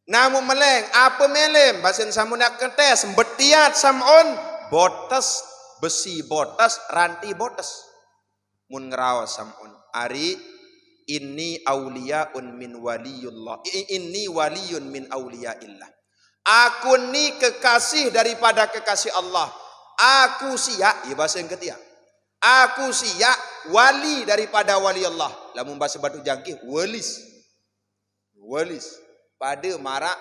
Namun meleng, apa melem? Basen Sam'un nak ketes, betiat Sam'un, botas, besi botas, ranti botas. Mun ngerawas Sam'un, ari inni awliyaun min waliyullah. Inni waliyun min awliyaillah. Aku ni kekasih daripada kekasih Allah. Aku siap, ya bahasa yang ketiga. Aku siap wali daripada wali Allah. Lamun bahasa batu jangkih, walis. Walis. Pada marak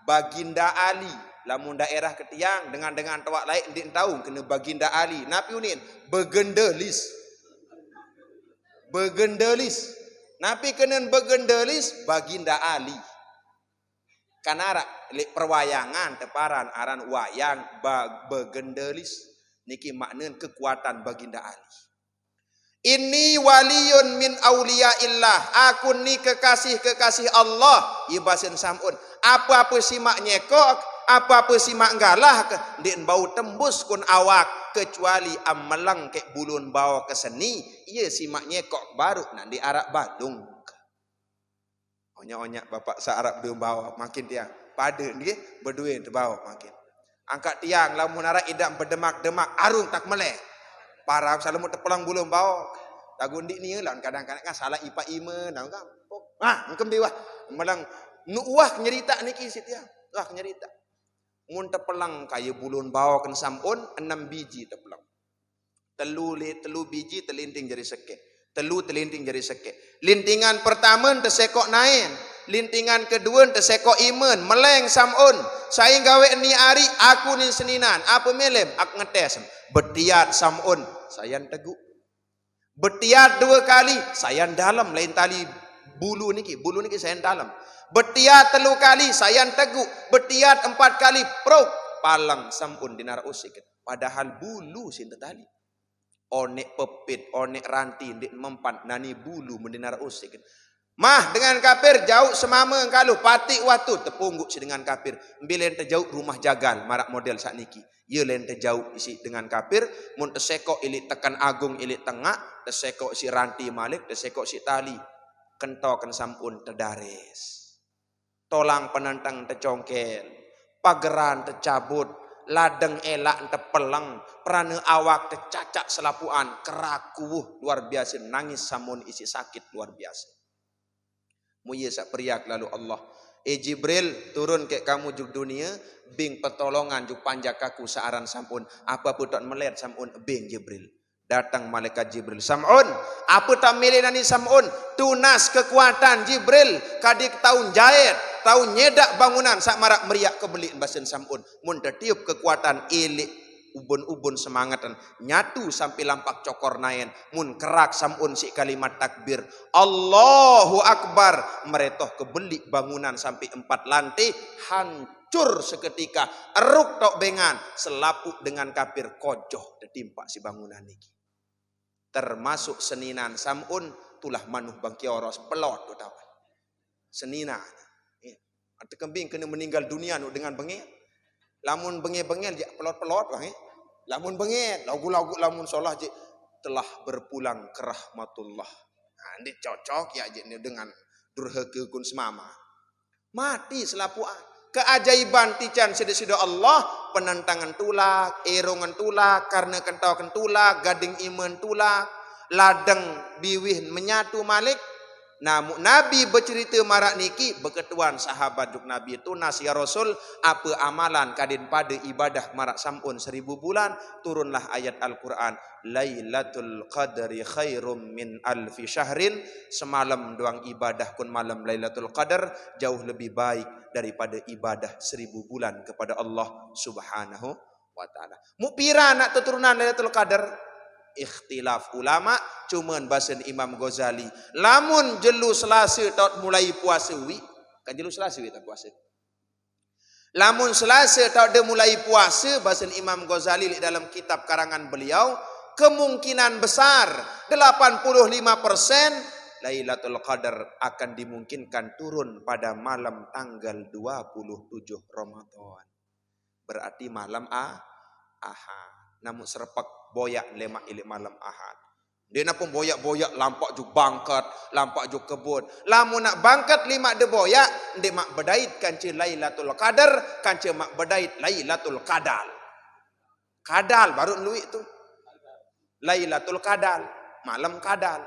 Baginda Ali. Lamun daerah ketiang dengan tawak lain dia tahu kena Baginda Ali. Napi unin begendelis. Begendelis. Napi kenen begendelis Baginda Ali. Kanara lek perwayangan teparan aran wayang begendelis niki maknen kekuatan Baginda Ali. Inni waliyun min auliyaillah. Aku ni kekasih Allah. Ibasen Sam'un. Apa-apa simak nyekok, apa-apa simak galah din bau tembus kun awak kecuali amelang ke bulun bawa ke seni, ia simak nyekok baru nak di Arab Badung. Onyak-onyak bapak sa Arab dia bawa makin tiang. Pada dia berduin terbawa makin. Angkat tiang lamun arah idam berdemak-demak arung tak meleh. Parah salamu terpelang bulun bawa. Tagundik ni lah kadang-kadang kan salah ipa ima nang kan. Ngkem biwah melang nuwah nyerita niki sitiang. Wah nyerita. Mun terpelang kaya bulun bawa kan Sam'un 6 biji terpelang. Telu biji terlinting jari sekek. Telu terlinting jari sekek. Lintingan pertama tersekok nain. Lintingan kedua tersekok iman. Meleng Sam'un. Saya gawe ni ari aku ni seninan. Apa melem? Aku ngetes. Betiat Sam'un. Saya teguk. Betiat 2 kali. Saya dalam lain tali Bulu niki saya dalam. Betiat 3 kali sayan teguk, betiat 4 kali prok palang sampun dinar usik. Padahal bulu sinta tali. Onek pepit, onek ranti ndik mempan nani bulu mendinar usik. Mah dengan kafir jauh semama engkalu patik waktu tepungguk si dengan kafir. Bilen terjauh rumah jagal marak model sak niki. Ye len terjauh isi dengan kafir, mun tersekok ilik tekan agung ilik tengah, tersekok si ranti malik, tersekok si tali. Kentokan sampun terdares. Tolang penantang tercongkel, pageran tercabut, ladeng elak terpelang, perana awak tercacak selapuan, kerakuh luar biasa, nangis samun isi sakit luar biasa. Muye sak periak lalu Allah. Jibril turun ke kamu juk dunia, bing pertolongan juk panjak kaku searan sampun, apa pun tak melet sampun bing Jibril. Datang malaikat Jibril. Sam'un, apa tak milih nani Sam'un? Tunas kekuatan Jibril. Kadik tahun jahit, tahun nyedak bangunan. Sak marak meriak kebelik basen Sam'un. Mun tertiup kekuatan ilik ubun-ubun semangatan. Nyatu sampai lampak cokor naen. Mun kerak Sam'un si kalimat takbir. Allahu Akbar. Meretoh kebelik bangunan sampai 4 lantai. Hancur seketika. Eruk tok bengan. Selapuk dengan kafir kojoh. Tertimpa si bangunan ini. Termasuk seninan Sam'un tulah manuh bang kioros pelot tu tahu. Seninan. Ada kembing kena meninggal dunia nu dengan bengel. Lamun bengel-bengel je pelot-pelot bang. Lamun bengel, lagu-lagu lamun solah je telah berpulang ke rahmatullah. Nah, ini cocok ya je dengan durhaka kun semama. Mati selapuan. Keajaiban tican sida-sida Allah, penentangan tulak, erongan tulak, karena kentaukan tulak, gading iman tulak, ladang biwih menyatu malik. Namun Nabi bercerita marak niki, berketuan sahabat juk Nabi tunas ya Rasul, apa amalan kadin pada ibadah marak sampun 1000 bulan, turunlah ayat Al-Quran, Lailatul Qadri khairum min alfi syahrin, semalam doang ibadah kun malam Lailatul Qadar, jauh lebih baik daripada ibadah 1000 bulan kepada Allah Subhanahu wa ta'ala. Mupira nak turunan Lailatul Qadar? Ikhtilaf ulama, cuman bahasan Imam Ghazali. Lamun jelu Selasa taut mulai puasa wi, kan jelu Selasa wi tak puasa. Lamun Selasa taut dia mulai puasa, bahasan Imam Ghazali dalam kitab karangan beliau, kemungkinan besar 85% Lailatul Qadar akan dimungkinkan turun pada malam tanggal 27 Ramadan. Berarti malam Ahad. Namun serpak boyak lemak ilik malam Ahad. Dia nak pun boyak-boyak lampak juk bangkat, lampak juk kebun. Lamun nak bangkat lima de boyak, dia mak bedait kanci Lailatul Qadar, kanci mak bedait Lailatul Qadal. Kadal baru luik tu. Lailatul Qadal, malam Qadal.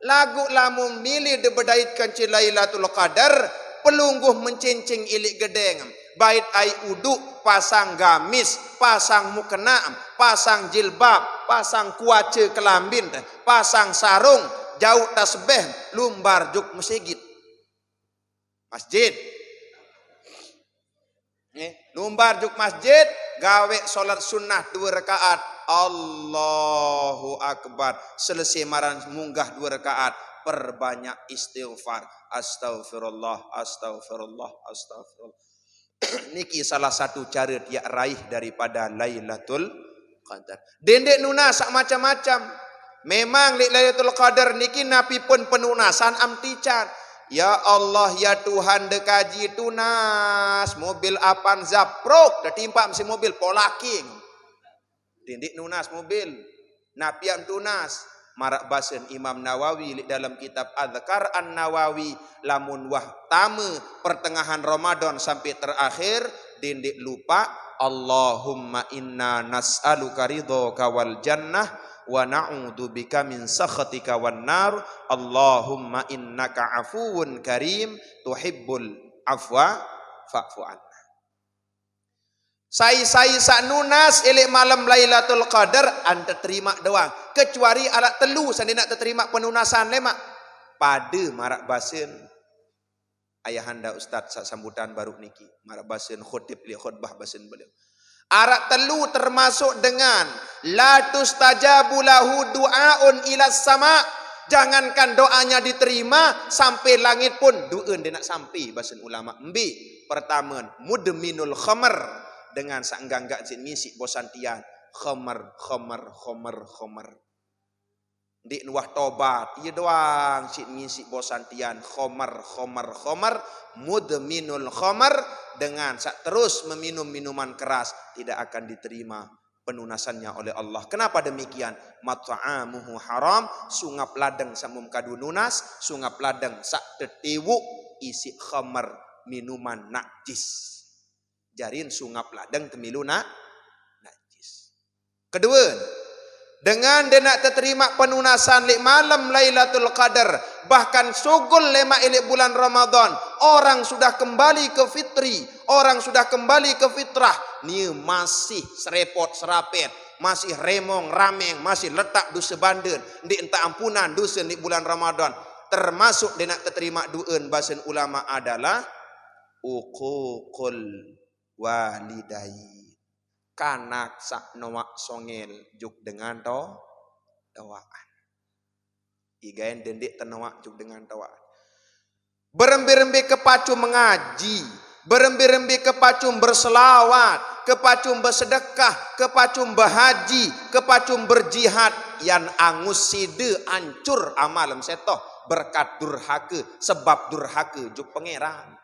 Lagu lamun milih de bedait kanci Lailatul Qadar, pelungguh mencincing ilik gedeng. Bait ai uduk, pasang gamis, pasang mukena, pasang jilbab, pasang kuace kelambin, pasang sarung, jauh tasbih, lumbar juk masjid. Lumbar juk masjid, gawe solat sunnah 2 rakaat. Allahu Akbar. Selesai maran munggah 2 rakaat. Perbanyak istighfar. Astaghfirullah, astaghfirullah, astaghfirullah. Niki salah satu cara dia raih daripada Lailatul Qadar. Dendek nunas macam-macam. Memang Lailatul Qadar niki napi pun penunasan amtican. Ya Allah ya Tuhan dekaji tunas mobil Avanza Pro tertimpa mesin mobil polaking. Dendek nunas mobil. Napi am tunas. Marak basen Imam Nawawi dalam kitab Adzkar An-Nawawi, lamun wah tama pertengahan Ramadan sampai terakhir dendek lupa Allahumma inna nas'aluka ridhaka wal jannah wa na'udzubika min sakhatika wan nar. Allahumma innaka afuwun karim tuhibbul afwa fa'fu anna. Sai sak nunas elek malam Lailatul Qadar anda terima doang. Kecuali alat telu sandi nak terima penunasan lemak. Pada marak basen ayahanda Ustaz sak sambutan baru niki. Marak basen khutib li khutbah basen beliau. Arak telu termasuk dengan la tustajabu lahu du'aun ila sama. Jangankan doanya diterima, sampai langit pun dueun dia nak sampai bahasa ulama. Embi, pertama mudminul khamar, dengan sanggangga jin ngisi bosantian. Khamar. Di nuah tobat, iya doang cik ngisi bosantian. Khamar. Mudminul khamar, dengan sak terus meminum minuman keras, tidak akan diterima penunasannya oleh Allah. Kenapa demikian? Mat'amuhu haram, sungap ladeng samum kadu nunas, sungap ladeng sak tetiwu isi khamar, minuman najis. Jarin sungap ladeng temilu najis. Kedua, dengan dia nak terima penunasan li malam Lailatul Qadar, bahkan sugul lema ilik bulan Ramadan, orang sudah kembali ke fitri, orang sudah kembali ke fitrah, ni masih serepot serapet, masih remong rameng, masih letak dosa bandel, di entah ampunan dosa di bulan Ramadan. Termasuk dia nak terima dueun bahasan ulama adalah uququl walidai. Kanak sak noak songel juk dengan tawaan. Igain dendik tenawak juk dengan tawaan. Berembi-rembi kepacu mengaji, berembi-rembi kepacu berselawat, kepacu bersedekah, kepacu berhaji, kepacu berjihad, yang angus side ancur amalem setoh berkat durhaka, sebab durhaka juk pangeran.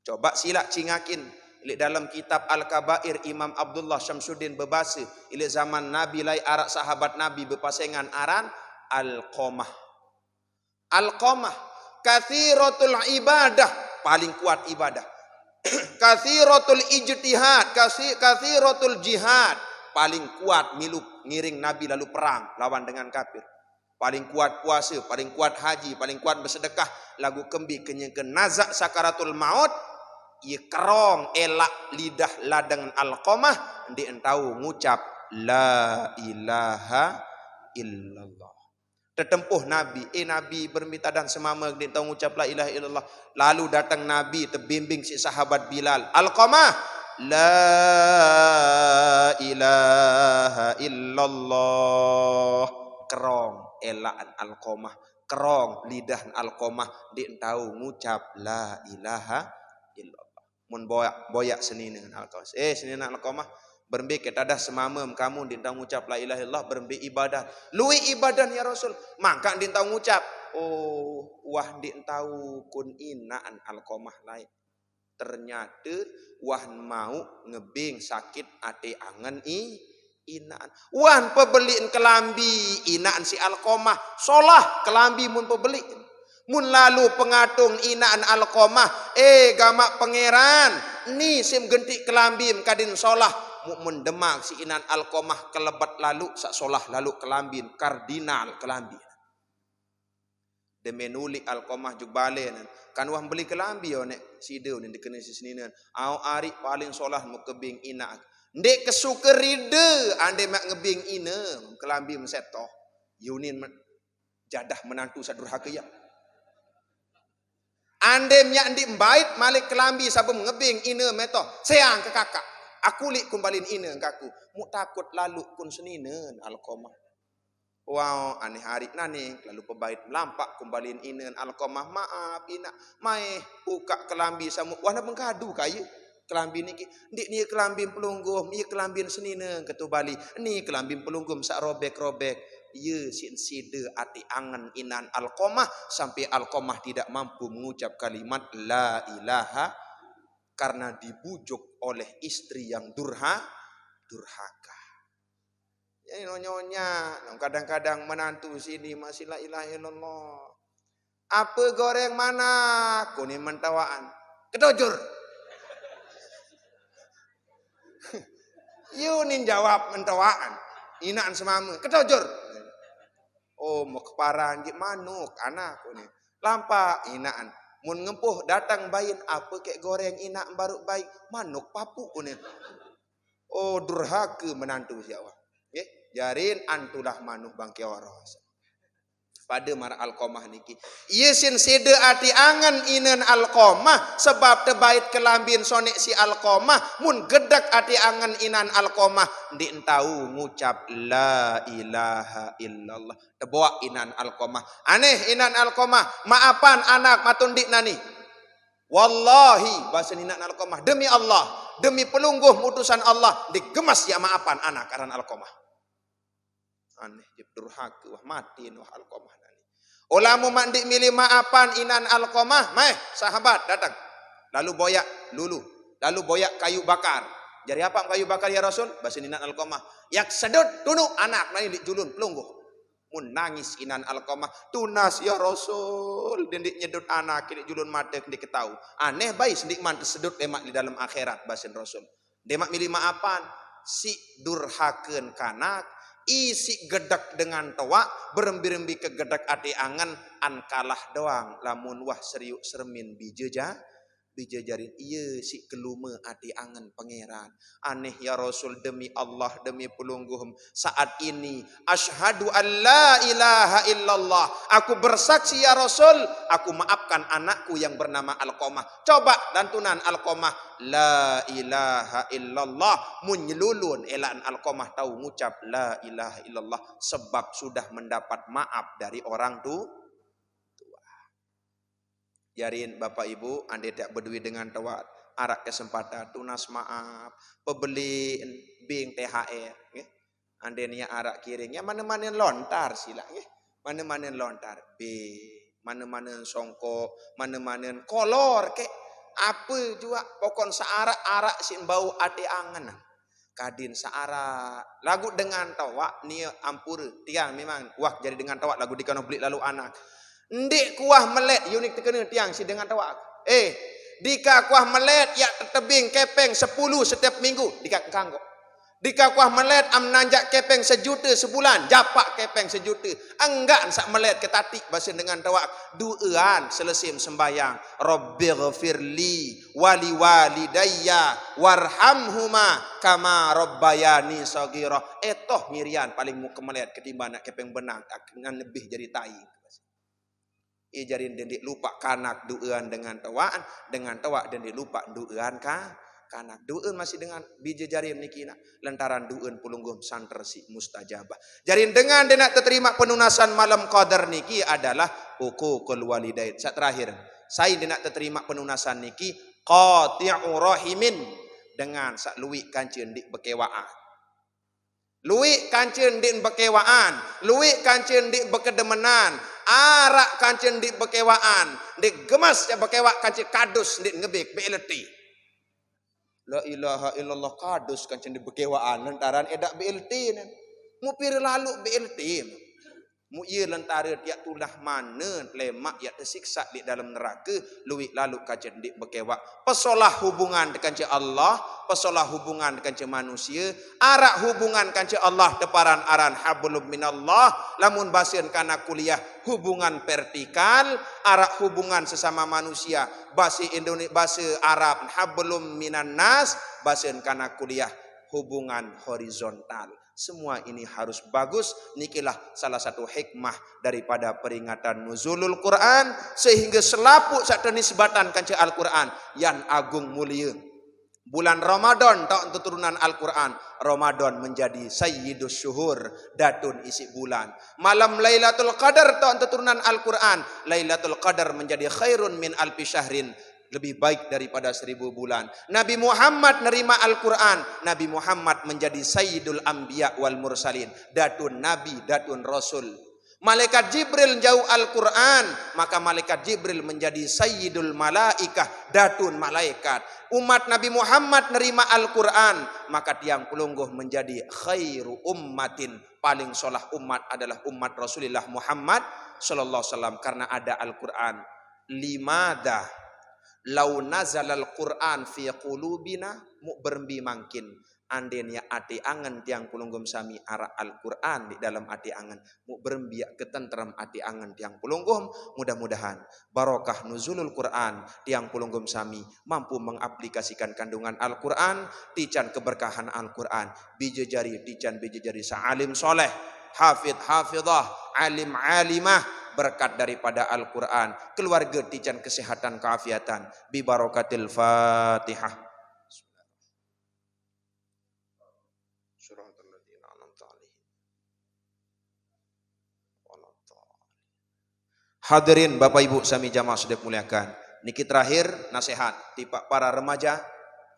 Coba silak cingakin dalam kitab Al-Kabair Imam Abdullah Syamsuddin berbahasa ilik zaman Nabi lai arak sahabat Nabi berpasangan aran Al-Qamah. Al-Qamah kathiratul ibadah, paling kuat ibadah. Kathiratul ijtihad, kathiratul jihad, paling kuat milu ngiring Nabi lalu perang lawan dengan kafir. Paling kuat puasa, paling kuat haji, paling kuat bersedekah, lagu kembi kenyengkeun nazak sakaratul maut. Ia kerong elak lidah ladang Al-Qamah, dia entau ngucap la ilaha illallah. Tertempuh Nabi, Nabi berminta dan semama dia entau ngucap la ilaha illallah. Lalu datang Nabi terbimbing si sahabat Bilal, Al-Qamah, la ilaha illallah. Kerong elak Al-Qamah, kerong lidah Al-Qamah, dia entau ngucap la ilaha illallah. Mun boyak senina Al-Qamah. Senina Al-Qamah berembi kita dah semamam kamu dintang ngucap la ilaha illallah, berembi ibadah. Lui ibadah ya Rasul. Maka dintang ngucap, oh wah dintau kun inaan Al-Qamah lain. Ternyata wah mau ngebing sakit ate angen inaan. Wan pebeliin kelambi inaan si Al-Qamah. Solah kelambi mun pebeli. Mun lalu pengatung inaan Al-Qamah, gamak pangeran, ni sim gentik kelambim kadin solah, mun demak si inaan Al-Qamah kelebat lalu sak solah lalu kelambin kardinal kelambin. Demenuli Al-Qamah juk balen, kan wah beli kelambi yo nek sideu ni dikene si sininan. Au ari paling solah mu kebing ina. Ndek kesuka ride ande mak ngebing ina kelambi mesetoh. Yunin jadah menantu sadurhaka ya. Ande nyak ndik mbait malik kelambi sabum ngebing ina meto sayang ke kakak aku lik kumbalin ina kaku mu takut lalu kun seninen Al-Qamah. Wow aneh hari nane lalu pebait melampak kumbalin ina Al-Qamah, maaf ina mai buka kelambi samu wana bengkadu kaya kelambi niki ndik ni kelambi pelunggum ieu kelambi seninen ketu Bali ni kelambi pelunggum sak robek-robek. Ye side ati angen inan Al-Qamah sampai Al-Qamah tidak mampu mengucap kalimat la ilaha karena dibujuk oleh istri yang durhaka. Jadi nyonya kadang-kadang menantu sini masih la ilaha illallah. Apa goreng mana? Kuni mentawaan. Ketojur. Yunin jawab mentawaan. Inaan semama. Ketojur. Oh mau keparan di manuk anak ni lampak inaan mun ngempuh datang bayin apa kek goreng inak baru baik manuk papu ni. Oh durhaka menantu siapa jarin antulah manuk bangke oros pada mar Alqamah niki. Ia sin seda ati angan inan Alqamah sebab tebait kelambin sonek si Alqamah mun gedak ati angan inan Alqamah ndik tahu ngucap la ilaha illallah. Tebawa inan Alqamah. Aneh inan Alqamah, maafan anak matun dik nani. Wallahi bahasa inan Alqamah, demi Allah, demi pelungguh mutusan Allah digemas ya maafan anak karan Alqamah. Aneh je durhaka wah mati wah Alqamah nani. Ulama mandik milih maafan inan Alqamah, meh sahabat datang. Lalu boyak lulu, lalu boyak kayu bakar. Jadi apa kayu bakar ya Rasul? Bahasa inan Alqamah. Yak sedut tunu anak nani di julun pelungguh. Mun nangis inan Alqamah, tunas ya Rasul. Dendik nyedut anak di julun mata kendik ketahu. Aneh baik sendik man tersedut demak di dalam akhirat bahasa Rasul. Demak milih maafan si durhakeun kanak isi gedak dengan tawak berembi-rembi ke gedak ati angan an kalah doang lamun wah seriuk sermin bijejarin iya si kelume ati angan pangeran. Aneh ya Rasul, demi Allah, demi pelungguhum saat ini asyhadu an la ilaha illallah, aku bersaksi ya Rasul aku maafkan anakku yang bernama Alqamah. Coba lantunan Alqamah la ilaha illallah, munyelulun elaan Alqamah tahu ngucap la ilaha illallah sebab sudah mendapat maaf dari orang tua. Jarin Bapak Ibu, anda tak berdui dengan tawat, arak kesempatan tunas maaf, pebeli bing THR, anda ni arak kiringnya mana-mana lontar sila, mana-mana lontar, mana-mana songkok, mana-mana kolor, ke apa juga, pokon searak-arak sin bau ati angan, kadin searak, lagu dengan tawat ni ampur, tiang memang wah jadi dengan tawat lagu dikano beli lalu anak. Ndik kuah melet unik terkena tiang si dengan tawak. Dika kuah melet ya tebing kepeng 10 setiap minggu dika kanggok. Dika kuah melet am nanjak kepeng 1 juta sebulan, japak kepeng 1 juta. Enggan sak melet ketatik bahasa dengan tawak. Duaan selesim sembayang. Rabbighfirli wali walidayya warhamhuma kama rabbayani saghira. Toh ngirian paling mu kemelet ketimbang nak kepeng benang dengan lebih jadi tai. Jarin dendik lupa kanak duaan dengan tawak dendik lupa duaan kanak duaan masih dengan biji jarin nikina lantaran duaan pelungguh santer si mustajabah. Jarin dengan denak terima penunasan malam qadar niki adalah hukukul walidain. Saat terakhir saya denak terima penunasan niki qati'u rahimin dengan sak luwik kancen dik bekewaan. Luwik kancen dik bekewaan, luwik kancen dik bekedemenan, arak kancen dik bekewaan, dik gemas ya bekewa kancen kadus dik ngebek BLT. La ilaha illallah kadus kancen dik bekewaan lantaran edak BLT nen. Mu pir lalu BLT. Mu ieu lantaran tiak tulah mana lemak ya tersiksa di dalam neraka luwik lalu kancen dik bekewa. Pesolah hubungan dengan Allah, pesolah hubungan dengan manusia, arak hubungan dengan Allah deparan aran hablum minallah, lamun baseun kana kuliah hubungan vertikal, arak hubungan sesama manusia, bahasa Indonesia bahasa Arab hablum minan nas, baseun kana kuliah hubungan horizontal. Semua ini harus bagus. Nikilah salah satu hikmah daripada peringatan nuzulul Quran sehingga selaput satu nisbatan kanca Al-Quran yang agung mulia. Bulan Ramadan tak untuk turunan Al-Quran. Ramadan menjadi sayyidus syuhur, datun isi bulan. Malam Lailatul Qadar tak untuk turunan Al-Quran. Lailatul Qadar menjadi khairun min alfi syahrin, lebih baik daripada 1000 bulan. Nabi Muhammad nerima Al-Quran. Nabi Muhammad menjadi Sayyidul Anbiya wal Mursalin. Datun Nabi, datun Rasul. Malaikat Jibril jauh Al-Quran. Maka malaikat Jibril menjadi Sayyidul Malaikah, datun malaikat. Umat Nabi Muhammad nerima Al-Quran. Maka tiang pelungguh menjadi khairu ummatin. Paling solah umat adalah umat Rasulullah Muhammad sallallahu alaihi wasallam karena ada Al-Quran. Limada lau nazalal Quran fi qulubina mu berembi mangkin anden ya ati angan tiang pulunggum sami ara Al-Quran di dalam ati angan mu berembi ketentram ati angan tiang pulunggum. Mudah-mudahan barokah nuzulul Quran tiang pulunggum sami mampu mengaplikasikan kandungan Al-Quran, tican keberkahan Al-Quran, bijejari tican bijejari sa'alim soleh hafid hafidhah, alim alimah, berkat daripada Al-Quran. Keluarga tijan kesehatan keafiatan. Bi barakatil Fatihah. Hadirin Bapak Ibu sami jamaah sudah muliakan. Niki terakhir nasihat tipe para remaja,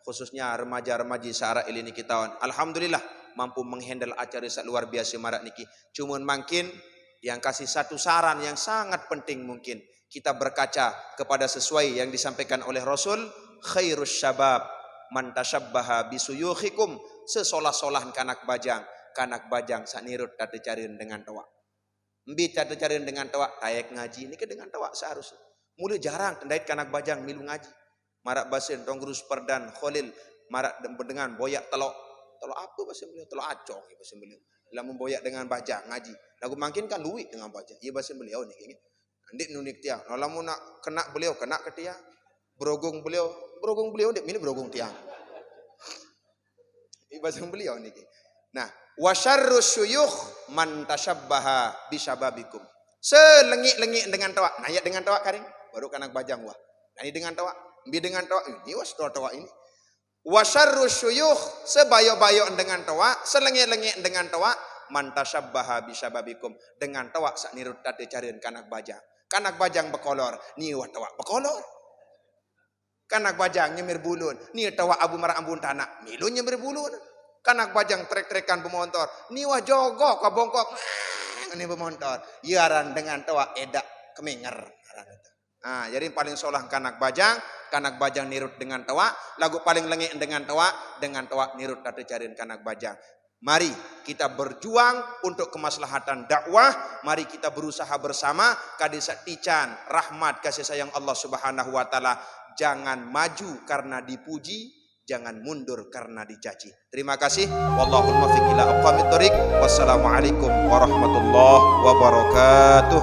khususnya remaja-remaji searah ini niki tahun. Alhamdulillah mampu menghandle acara luar biasa marak niki. Cuman mungkin yang kasih satu saran yang sangat penting mungkin kita berkaca kepada sesuai yang disampaikan oleh Rasul, khairus syabab man tashabbaha bisuyukhikum, sesolah-solahan kanak bajang sanirut tadi cariin dengan tawa. Mbi tadi cariin dengan tawa, tayak ngaji niki dengan tawa seharusnya. Mulai jarang tendait kanak bajang milu ngaji. Marak basin tongrus perdan kholil marak dengan boyak telok apa bahasa beliau, telok acong bahasa beliau. Lamun boyak dengan bajang ngaji. Lagu makin kan luwik dengan bajang. Iya bahasa beliau ni. Ndik nunik tiang. Lamun nak kena beliau kena ke tiang. Berogong beliau ndik mini berogong tiang. Iya bahasa beliau ni. Nah, wasyarrus syuyukh man tashabbaha bisyababikum. Selengik-lengik dengan tawa. Nayak dengan tawa karing baru kanak bajang wah. Nani dengan tawa, mbi dengan tawa. Ini was tawa ini. Wasyarrus syuyukh, sebayo-bayo dengan tawa, selengik-lengik dengan tawa, man tashabbaha bisyababikum, dengan tawa sak nirut tadi cariin kanak bajang. Kanak bajang bekolor, ni wah tawa bekolor. Kanak bajang nyemir bulun, ni tawa abu marah ambun tanah, milu nyemir bulun. Kanak bajang trek-trekan pemontor, ni wah jogok ka bongkok. Ini pemontor, yaran dengan tawa edak keminger. Jadi paling solah kanak bajang nirut dengan tawa, lagu paling lengik dengan tawa nirut tadi cariin kanak bajang. Mari kita berjuang untuk kemaslahatan dakwah. Mari kita berusaha bersama kadisa tican rahmat kasih sayang Allah Subhanahu wa taala. Jangan maju karena dipuji, jangan mundur karena dicaci. Terima kasih. Wallahul muwaffiq ila aqwamit thoriq. Wassalamualaikum warahmatullahi wabarakatuh.